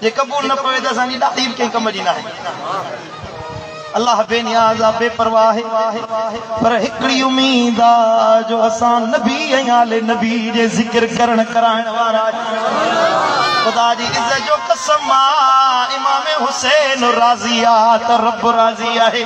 जे क़बूल न पवे त असांजी ॾाढी बि कंहिं कम जी नाहे अल्लाह बेनियाज़ आहे बेपरवाह पर हिकिड़ी उम्मीद आहे जो असां नबी ऐं आले नबी जे ज़िक्र करण कराइण वारा खुदा जी इज़्ज़त जो कसम आहे इमाम हुसैन राज़ी आहे त रब राज़ी आहे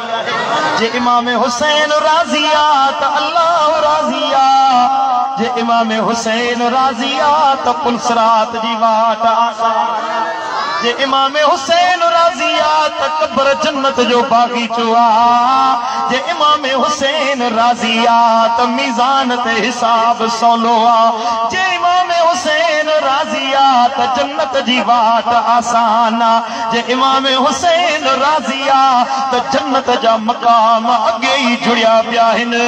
जे इमाम हुसैन राज़ी आहे त अल्लाह राज़ी आहे जे इमाम हुसैन राज़ी आहे त पुलसरात जी वाट आसान जे इमाम हुसैन राज़ी आहे त क़ब्र जन्नत जो बागीचो आहे जे इमाम हुसैन राज़ी आहे त मीज़ान ते हिसाब सवलो आहे जे इमाम हुसैन राज़ी आहे त जन्नत जी वाट आसान आहे जे इमाम हुसैन राज़ी आहे त जन्नत जा मक़ाम अॻे ई जुड़िया पिया आहिनि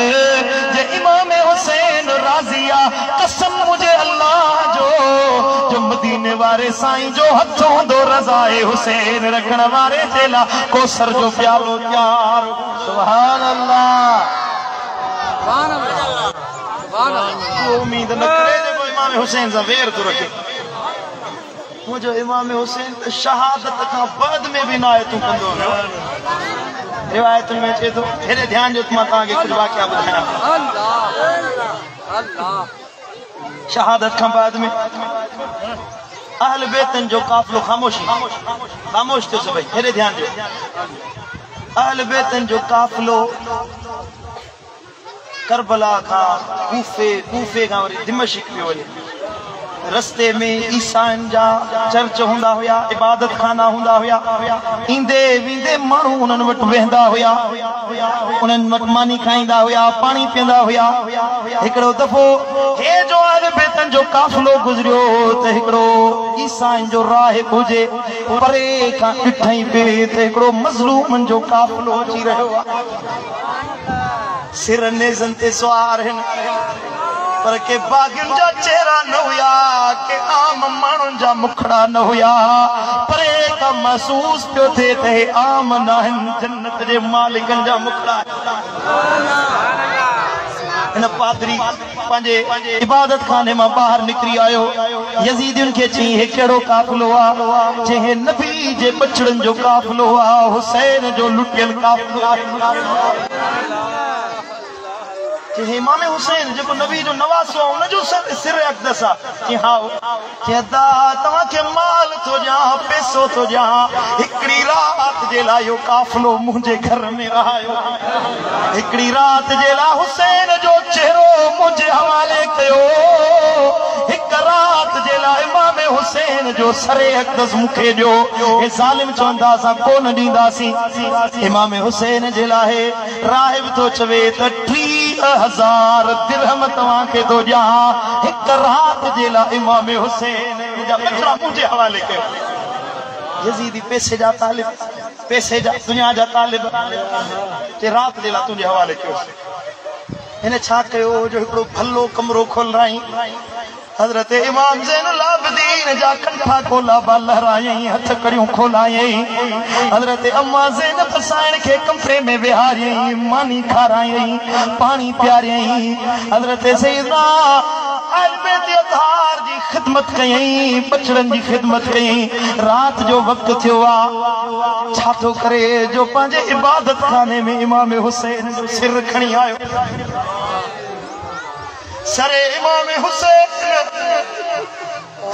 जे इमाम हुसैन राज़ी आहे कसम मुझे अल्लाह जो मदीने वारे साईं जो हथ हूंदो रज़ाए हुसैन रखण वारे जे लाइ कोसर जो प्यालो तयार सुभान अल्लाह उम्मीद न करे जेको इमाम हुसैन सां वेर थो रखे मुंहिंजो इमाम हुसैन त शहादत खां बाद में बि नायतूं कंदो न रिवायतुनि में अचे थो हेॾे ध्यानु ॾियो मां तव्हांखे कुझु वाक़िया ॿुधायां शहादत खां बाद में अहल बेतन जो काफ़िलो खामोश थियो सभई हेॾे ध्यानु ॾियो अहल बेतन जो काफ़िलो करबला खां कूफे खां वरी दिमश्क पियो वञे रस्ते में ईसाइन जा चर्च हुंदा हुया इबादत खाना हुंदा हुया ईंदे वेंदे माण्हू उन्हनि वटि वेंदा हुया उन्हनि वटि मानी खाईंदा हुया पाणी पीअंदा हुया हिकिड़ो दफ़ो हे जो अहल बेतन जो काफ़िलो गुज़रियो त हिकिड़ो ईसाइन जो राहिब हुजे परे खां ॾिठई पिए त हिकिड़ो मज़लूमनि जो काफ़िलो अची रहियो आहे सिर नेज़नि ते सुवार आहिनि पर के बागियुनि जा चेहरा न हुया के आम माण्हुनि जा मुखड़ा न हुया पर का महसूस पियो थिए त हे आम न आहिनि जन्नत जे मालिकनि जा मुखड़ा हिन पादरी पंहिंजे इबादत खाने मां ॿाहिरि निकिरी आयो यज़ीदियुनि खे चई हे कहिड़ो काफ़िलो आहे चई नबी जे बछड़नि जो काफ़िलो आहे हुसैन जो लुटियल काफ़िलो आहे इमाम हुसैन जेको नबी जो नवासो आहे उनजो सिर अक़दस आहे तव्हांखे माल थो ॾियां पैसो थो ॾियां हिकिड़ी राति जे लाइ इहो काफ़िलो मुंहिंजे घर में रहायो हिकिड़ी राति जे लाइ हुसैन जो चेहरो मुंहिंजे हवाले कयो हिकु राति जे लाइ इमाम हुसैन जो सरे अक़दस मूंखे ॾियो हे ज़ालिम चवंदा असां कोन ॾींदासीं इमाम हुसैन जे लाइ राहिब थो चवे त 30,000 दिरहम तव्हांखे थो ॾियां हिकु राति जे लाइ इमाम हुसैन जा बछड़ा मुंहिंजे हवाले कयो यज़ीदी पैसे जा तालिब पैसे जा दुनिया जा तालिब जे राति जे लाइ तुंहिंजे हवाले कयो हिन छा कयो जो हिकिड़ो भलो कमरो खोलाई हज़रत इमाम ज़ैनुल आबिदीन जा कंठा खोला लहरायई हथ कड़ियूं खोलायई हज़रत अम्मा ज़ैनब साइण खे कमरे में विहारियई मानी खारायई पानी पियारियई हज़रत सैयदना आयल बेत अतहार जी खिदमत कयई बचड़न जी खिदमत कयई रात जो वक्त थियो आ छा थो करे जो पंहिंजे इबादत खाने में इमाम हुसैन जो सिर खणी आयो सरे इमाम हुसैन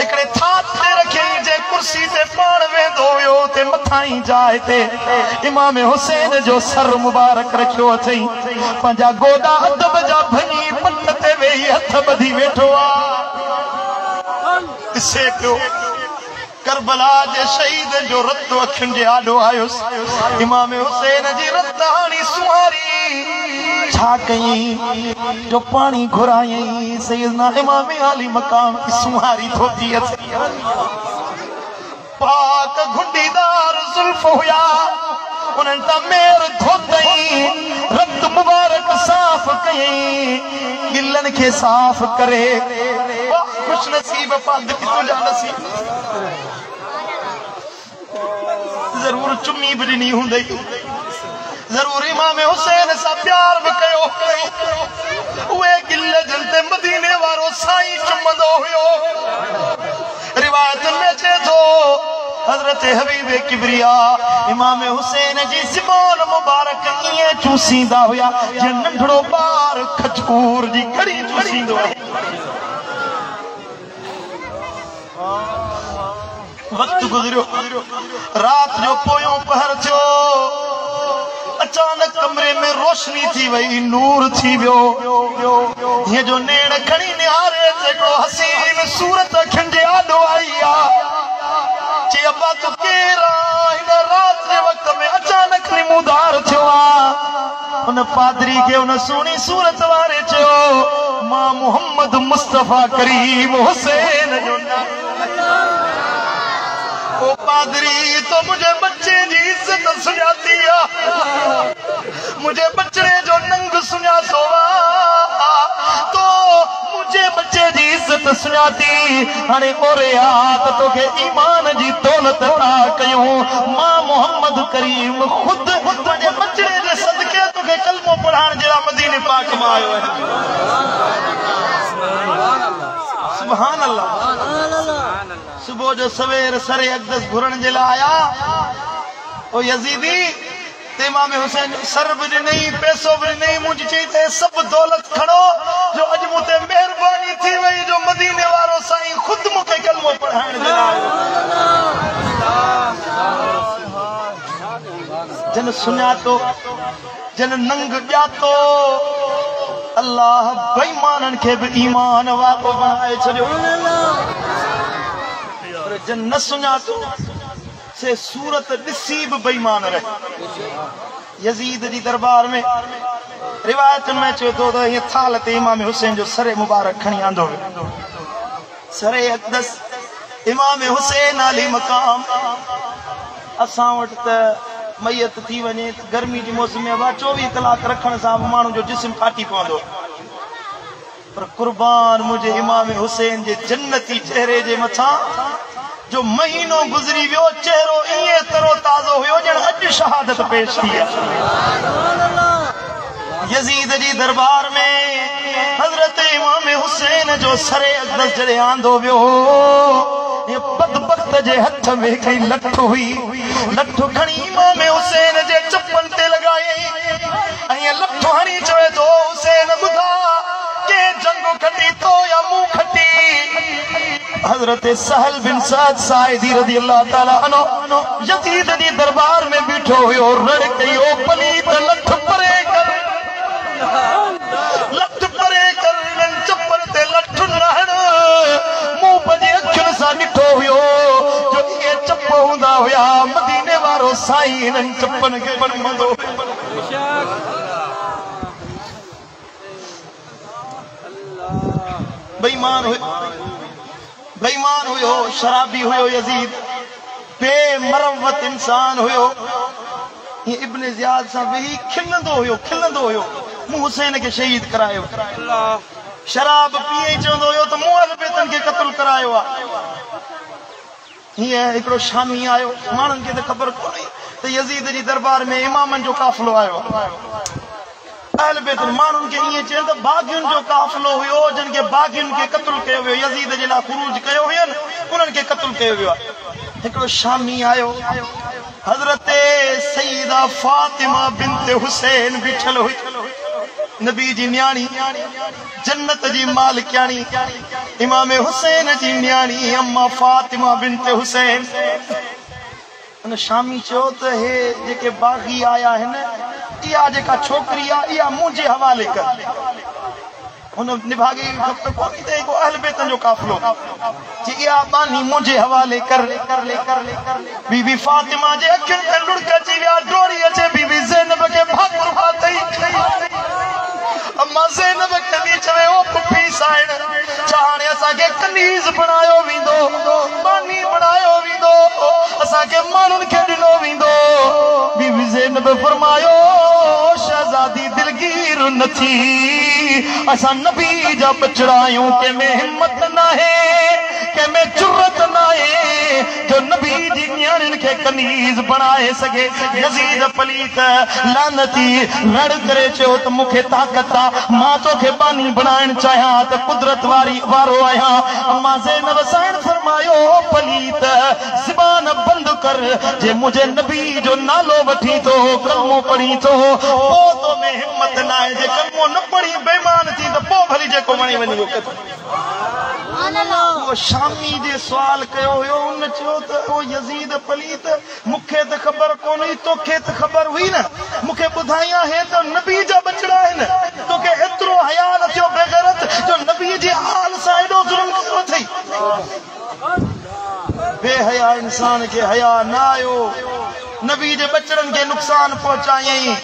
हिकड़े थात ते रखई जे कुर्सी ते पाण वेंदो हुयो ते मथाई जाए ते इमाम हुसैन जो सर मुबारक रखियो अथई पंहिंजा गोडा अदब जा भञी पट ते वेही हथ ॿधी वेठो आ ॾिसे पियो करबला जे शहीद जो रत अखियुनि जे आॾो आयुसि इमाम हुसैन जी रत हाणी सुहारी छा कयई जो पानी घुरायई सैयदना इमाम आली मकाम की सुहारी धोती अथई पाक घुंडीदार जुल्फ हुया उन्हनि तां मेर धोतई रत मुबारक साफ़ कयई गिलनि खे साफ़ करे खुश नसीब पाक तुंहिंजा नसीब जरूर चुम्मी भी ॾिनी हूंदई जरूर इमाम हुसैन सां प्यार भी कयो उहे गिल जन ते मदीने वारो साईं चुमंदो हुयो रिवायत में अचे थो हज़रत हबीब किबरिया इमाम हुसैन जी ज़बान मुबारक ईअं चूसींदा हुया जीअं नंढड़ो ॿार खजूर जी कड़ी चूसींदो आहे वक्त गुजरियो रात जो पोयों पहर थियो अचानक कमरे में रोशनी थी वही नूर थी वियो ये जो नेण खणी निहारे हिकिड़ो हसीन सूरत अखियुनि जे आॾो आई आ चई अब्बा तूं केरु आहीं हिन रात जे वक़्त में अचानक निमूदार थियो आ उन पादरी खे उन सुहिणी सूरत वारे चयो मां मोहम्मद मुस्तफ़ा करीम हुसैन जो ओ पादरी तो मुझे बच्चे जी इज्जत सुञाती आ मुझे बचड़े जो नंग सुञातो तो मुझे बच्चे जी इज्जत सुञाती हाणे ओरे आ त तोखे ईमान जी दौलत अता कयूं मां मोहम्मद करीम खुद तुंहिंजे बचड़े जे सदके तोखे कलमो पढ़ाइण जहिड़ा मदीने पाक मां आयो आहे सुभान अल्लाह सुबह जो सवेर सरे अक़दस घुरण जे लाइ आया ओ यजीदी ते इमाम हुसैन सर भी ॾिनई पैसो भी ॾिनई मुंहिंजी चई ते सभु दौलत खणो जो अॼु मूं ते महिरबानी थी वई जो मदीने वारो साईं खुद मूंखे कलमो पढ़ाइण जे लाइ जन सुञातो जन नंग ॼातो अल्लाह बेईमाननि खे बि ईमान वारो बणाए छॾियो जन न सुञातो से सूरत ॾिसी बि बेईमान रहे यजीद जी दरबार में रिवायतुनि में चयो थो त हीअं थाल ते इमाम हुसैन जो सरे मुबारक खणी आंदो वियो सरे अक़दस इमाम हुसैन अली मकाम असां वटि त मैयत थी वञे गर्मी जी मौसम में 24 कलाक रखण सां माण्हू जो जिस्म फाटी पवंदो पर कुर्बान मुंहिंजे इमाम हुसैन जे जन्नती चेहरे जे मथां जो महीनो गुज़री वियो चेहरो ईअं तरो ताज़ो हुयो ॼण अॼु शहादत पेश थी यजीद जी दरबार में हज़रत इमाम हुसैन जो सरे अक़दस जॾहिं आंदो वियो ये बदबख्त जे हथ में कई लठ हुई लठ खणी इमाम हुसैन जे चप्पल ते लगाई ऐं लठ हणी चवे थो हुसैन ॿुधा के जंग खटी तो या मुंह खटी हजरत सहल बिन सअद साइदी रज़ी अल्लाह ताला अन्हु यजीद जी दरबार में बीठो हुयो रड़ कयो पलीत लठ परे कर चप्पल ते लठ रहण मुंह पंहिंजे अखियुनि सां ॾिठो हुयो जो इहे चप हूंदा हुया मदीने वारो साईं हिननि चपनि खे बनमंदो बेईमान हुयो शराबी हुयो यजीद बेमरवत इंसान हुयो ये इब्ने ज़ियाद सां वेही खिलंदो हुयो मूं हुसैन खे शहीद करायो शराब पीए चवंदो हुयो त मूं अल बेतन खे क़त्ल करायो आहे हीअं हिकिड़ो शामी आयो माण्हुनि खे त ख़बर कोन्हे त यजीद जी दरबार में इमामनि जो काफ़िलो आयो अहल बैत माण्हुनि खे ईअं चवनि त बाग़ियुनि जो काफ़िलो हुयो जिन खे बाग़ियुनि खे क़त्ल कयो वियो यज़ीद जे लाइ ख़ुरूज कयो हुयनि उन्हनि खे क़त्ल कयो वियो आहे हिकिड़ो शामी आयो हज़रत सईदा फातिमा बिन्त हुसैन बीठल हुई नबी जी न्याणी जन्नत जी मालिकाणी इमाम हुसैन जी न्याणी अम्मा फातिमा बिन्त हुसैन उन शामी चयो त हे जेके बाग़ी आया आहिनि इहा जेका छोकिरी आहे इहा मुंहिंजे हवाले कर हुन निभागे कोन्हे त हिकु अहल बैतनि जो काफ़िलो जी इहा बानी मुंहिंजे हवाले कर बीबी फातिमा जे अखियुनि में लुड़क अची विया डोरी अचे बीबी ज़ैनब खे भाकुर पातई अम्मा ज़ैनब खे बि चवे ओ पुफी साइण छा हाणे असांखे कनीज़ बणायो वेंदो बानी बणायो वेंदो असांखे माण्हुनि खे ॾिनो वेंदो बीबी ज़ैनब फरमायो शहज़ादी दिलगीर न थी असां नबी जा बचड़ा आहियूं कंहिंमें हिम्मत नाहे कंहिंमें जुर्रत नाहे जो नबी जी न्याणियुनि खे कनीज़ बणाए सघे यज़ीद पलीत लानती रड़ करे चयो त मूंखे ताक़त आहे मां तोखे बानी बणाइण चाहियां त कुदरत वारो आहियां अम्मा ज़ैनब साइण फरमायो पलीत ज़बान बंद कर जे मुंहिंजे नबी जो नालो वठी थो कलमो पढ़ी थो पोइ तो में हिम्मत नाहे जे कलमो न पढ़ी बेईमान थी त पोइ भली जेको वणी वञी वो शामी जे सुवाल कयो हुयो उन चयो त ओ यज़ीद पलीत मूंखे त ख़बर कोन हुई तोखे त ख़बर हुई न मूंखे ॿुधाईं आहे त नबी जा बचड़ा आहिनि तोखे एतिरो हया न थियो बेग़ैरत जो नबी जे हाल सां एॾो ज़ुल्म कयो अथई बेहया इंसान खे हया न आयो नबी जे बचड़नि खे नुक़सान पहुचायई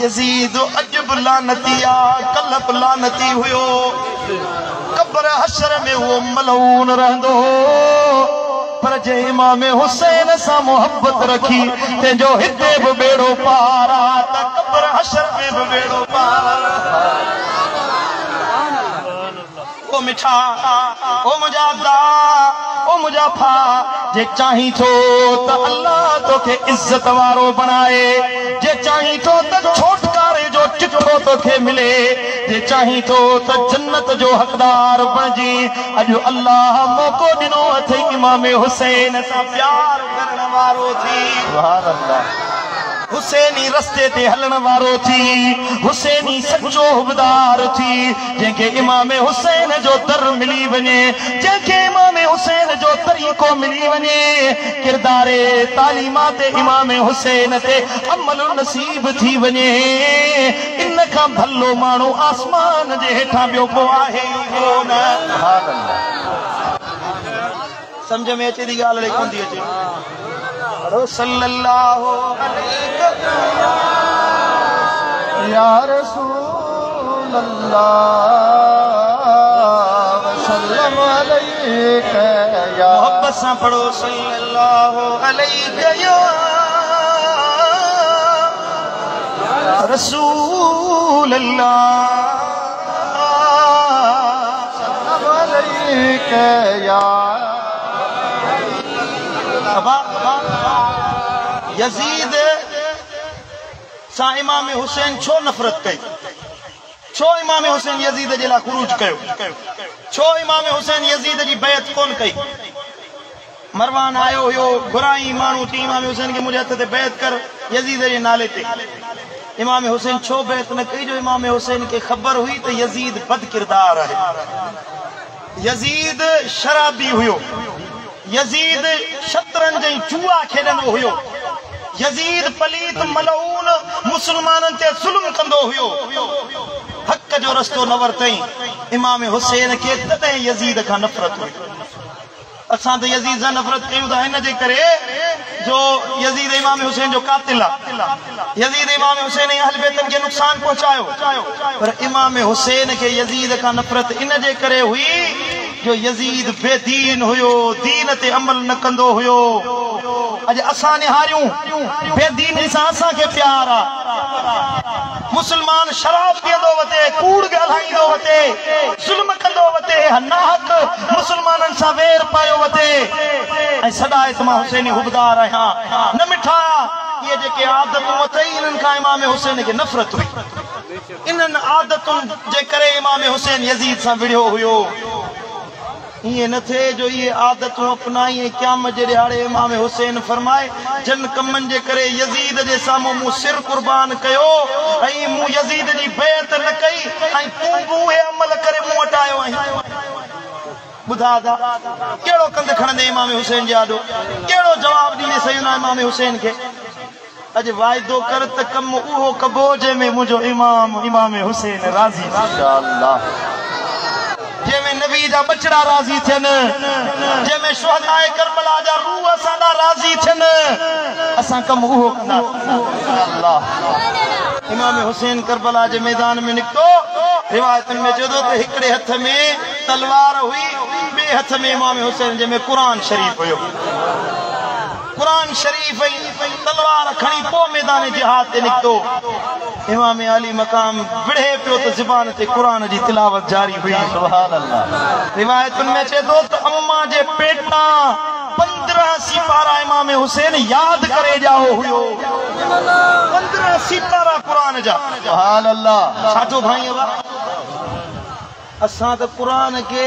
यज़ीद अॼु बि लानती आहे कल्ह बि लानती हुयो कब्र हशर में वो मलऊन रहंदो पर जे इमाम हुसैन सां मोहब्बत रखी तंहिंजो हिते बि बेड़ो पार आहे त कब्र हशर में बि बेड़ो पार ओ मिठा ओ मुंहिंजा दा ओ मुंहिंजा फा जे चाहीं थो त अल्लाह तोखे इज़त वारो बणाए जे चाहीं थो त छोटकारे जो चिठो तोखे मिले जे चाहीं थो त जन्नत जो हक़दार बणिजी अॼु अल्लाह मौक़ो ॾिनो अथई इमाम हुसैन सां प्यार करण वारो थी सुभान अल्लाह हुसैनी रस्ते ते हलण वारो थी हुसैनी सच्चो हुबदार थी जंहिंखे इमाम हुसैन जो दर मिली वञे जंहिंखे इमाम हुसैन जो तरीक़ो मिली वञे किरदारे तालीमात इमाम हुसैन ते अमल नसीब थी वञे इन खां भलो माण्हू आसमान जे हेठां ॿियो को आहे कोन सम्झ में अचे थी ॻाल्हि कोन थी अचे सल्लल्लाहु अलैहि या रसूल अल्लाह वसल्लम अलैका या मोहब्बत सां पढ़ो सल्लल्लाहु अलैका या रसूल अल्लाह अलैका या यज़ीद सां इमाम हुसैन छो नफ़रत कई छो इमाम हुसैन यज़ीद जे लाइ ख़ुरूज कयो छो इमाम हुसैन यज़ीद जी बैत कोन कई मरवान आयो हुयो घुराई माण्हू थी इमाम हुसैन खे मुंहिंजे हथ ते बैत कर यज़ीद जे नाले ते इमाम हुसैन छो बैत न कई जो इमाम हुसैन खे ख़बर हुई त यज़ीद बद किरदार आहे यज़ीद शराबी हुयो यज़ीद शतरंज ऐं जुआ खेॾंदो हुयो यज़ीद पलीत मलऊन मुसलमाननि ते ज़ुल्म कंदो हुयो हक़ जो रस्तो न वरितई इमाम हुसैन खे तॾहिं यज़ीद खां नफ़रत हुई असां त यज़ीद सां नफ़रत कयूं था हिन जे करे जो यज़ीद इमाम हुसैन जो कातिल आहे यज़ीद इमाम हुसैन ऐं अहल बैतनि खे नुक़सान पहुचायो पर इमाम हुसैन खे यज़ीद खां नफ़रत इन जे करे हुई जो यज़ीद बेदीन हुयो दीन ते अमल न कंदो हुयो अॼु असां निहारियूं बेदीनी सां असांखे प्यार आहे मुसलमान शराब पीअंदो वठे कूड़ ॻाल्हाईंदो वठे ज़ुल्म कंदो वठे नाहक मुसलमाननि सां वेर पायो वठे ऐं सदाए त मां हुसैनी हुबदार आहियां न मिठा इहे जेके आदतूं अथई इन्हनि खां इमाम हुसैन खे नफ़रत हुई इन्हनि आदतुनि जे करे इमाम हुसैन यज़ीद सां विढ़ियो हुयो। ये न थे जो ये आदतूं अपनाई क़याम जे ॾियारे इमाम हुसैन फरमाए जन कमनि जे करे यज़ीद जे साम्हूं मूं सिर कुर्बान कयो ऐं मूं यज़ीद जी बैत न कई ऐं तूं बि उहे अमल करे मूं वटि आयो आहीं। ॿुधा था कहिड़ो कंध खणंदे इमाम हुसैन जे आॾो, कहिड़ो जवाबु ॾींदे सैयदना इमाम हुसैन खे। अॼु वाइदो कर त कमु उहो कबो जंहिंमें मुंहिंजो इमाम हुसैन राज़ी इंशाअल्लाह, जंहिंमें नबी जा बचड़ा राज़ी थियनि, जंहिंमें शुहदाए करबला जा रूह असांजा राज़ी थियनि, असां कमु उहो कंदा इंशाअल्लाह। इमाम हुसैन करबला जे मैदान में निकितो, रिवायतुनि में चयो त हिकिड़े हथ में तलवार हुई, ॿिए हथ में इमाम हुसैन जंहिंमें क़ुरान शरीफ़ हुयो। क़ुरान शरीफ़ ऐं तलवार खणी पोइ मैदान जिहाद ते निकितो। इमाम अली मक़ाम विढ़े पियो त ज़ुबान ते क़ुरान जी तिलावत जारी हुई। सुभान अल्लाह। रिवायतुनि में चए थो त अम्मा जे पेटां 15 सिपारा इमाम हुसैन यादि करे ॼाओ हुयो। 15 सिपारा क़ुरान जा। सुभान अल्लाह। छा थो भाई असां त क़ुरान खे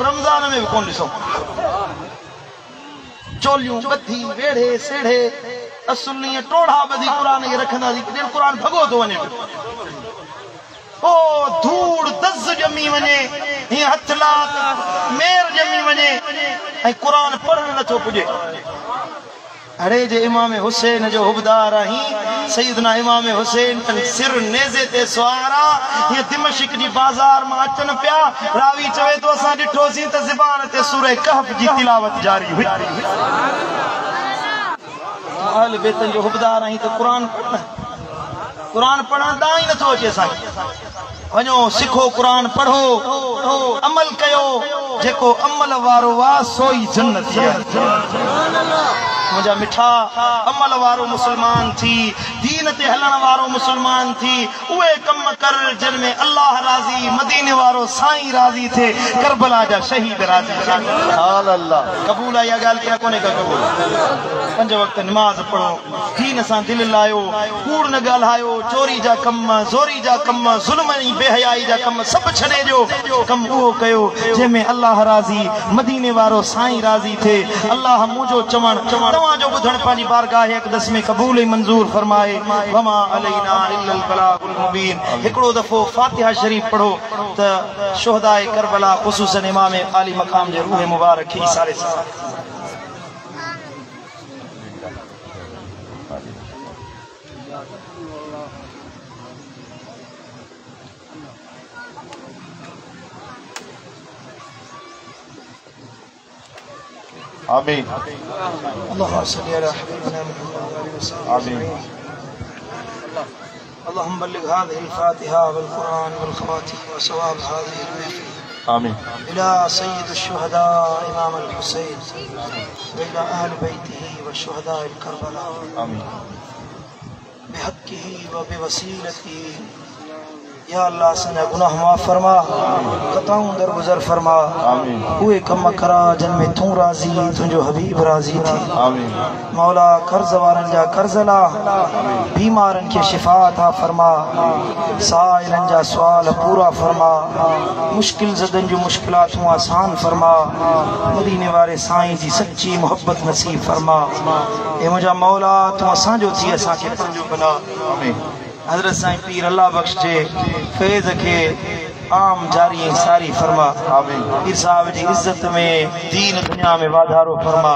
रमज़ान में बि कोन ॾिसूं। चोलियूं ॿधी वेढ़े सेढ़े असुल ईअं टोड़ा ॿधी क़ुरान खे रखंदासीं, ॼण क़ुरान भॻो थो वञे। ओ धूड़ दज़ ॼमी वञे, हीअं हथ लात मेर ॼमी वञे ऐं क़ुरान पढ़ण नथो पुॼे। अड़े जे इमाम हुसैन जो हुबदार आहीं, सैयदना इमाम हुसैन सिर नेज़े ते सुवारा हीअं दिमश्क जी बाज़ार मां अचनि पिया। रावी चवे थो असां ॾिठोसीं त ज़ुबान ते सूरह कहफ जी तिलावत जारी हुई। अहल बैतनि जो हुबदार आहीं त क़ुरान पढ़ण दा ई नथो अचे असांखे। वञो सिखो क़ुरान पढ़ो, अमल कयो, जेको अमल वारो वा सोई जन्नती आहे। मुंहिंजा मिठा अमल वारो मुसलमान थी, दीन ते हलण वारो मुसलमान थी, उहे कम कर जिन में अल्लाह राज़ी, मदीने वारो साईं राज़ी थे, करबला जा शहीद राज़ी। सुभान अल्लाह। क़बूल आहे इहा ॻाल्हि क्या कोन्हे का क़बूल। 5 वक़्त नमाज़ पढ़ो, दीन सां दिलि लायो, कूड़ न ॻाल्हायो, चोरी जा कम, ज़ोरी जा कम, ज़ुल्म ऐं बेहयाई जा कम सभु छॾे ॾियो। कम उहो कयो जंहिंमें अल्लाह राज़ी, मदीने वारो साईं राज़ी थे। अल्लाह मुंहिंजो चवण तव्हांजो ॿुधण पंहिंजी बारगाह अक़दस में क़बूल ऐं मंज़ूर फरमाए। वमा अलैना इल्लल बलागुल मुबीन। हिकिड़ो दफ़ो फातिहा शरीफ़ पढ़ो त शुहदाए करबला ख़ुसूसन इमाम आली मक़ाम जे रूह मुबारक खे इसारे सां आमीन। अल्लाहुम्मा सल्लि अला हबीबिना मुहम्मद व आलिहि वसल्लम। आमीन। अल्लाहुम्मा बल्लिग हाज़िहिल फ़ातिहा वल क़ुरान वल ख़वातिम व सवाब हाज़िहिल महफ़िल। आमीन। इला सय्यिदिश शुहदा इमाम अल हुसैन व इला अहल बैतिही व शुहदाए करबला। आमीन। बिहक़्क़िही व बिवसीलतिही या अल्लाह असांजा गुनाह माफ़ फरमा, ख़ताऊं दरगुज़र फरमा। आमीन। उहे कम करा जिन में तूं राज़ी, तुंहिंजो हबीब राज़ी थी। आमीन। मौला कर्ज़ वारनि जा कर्ज़ ला, बीमारनि खे शिफ़ा अता फरमा, साइलनि जा सुवाल पूरा फरमा, मुश्किल ज़दनि जूं मुश्किलातूं आसान फरमा, मदीने वारे साईं जी सच्ची मोहब्बत नसीब फरमा। ए मुंहिंजा मौला तूं असांजो थी असांखे पंहिंजो बना। आमीन। हज़रत साईं पीर अल्लाह बख्श जे फैज़ के आम जारी ऐं सारी फरमा। आमीन। पीर साहब जी इज्जत में, दीन दुनिया में वाधारो फरमा,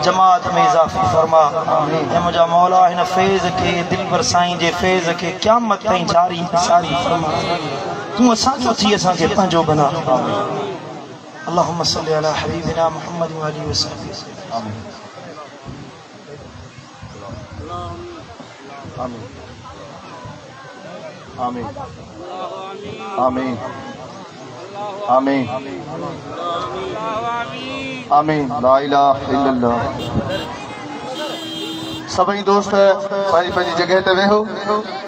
जमात में इज़ाफ़ो फरमा। ऐं मुंहिंजा मौला हिन फैज़ के, दिलबर साईं जे फैज़ के क़यामत ताईं जारी सारी फरमा। तूं असांजो थी असांखे पंहिंजो बना। अल्लाहुम्मा सल्लि अला हबीबिना मुहम्मद व आलिहि वसल्लम। आमीन। आमीन। आमीन। आमीन। आमीन। आमीन। ला इलाहा इल्लल्लाह। सभी दोस्त पंहिंजी पंहिंजी जगह ते वेहो।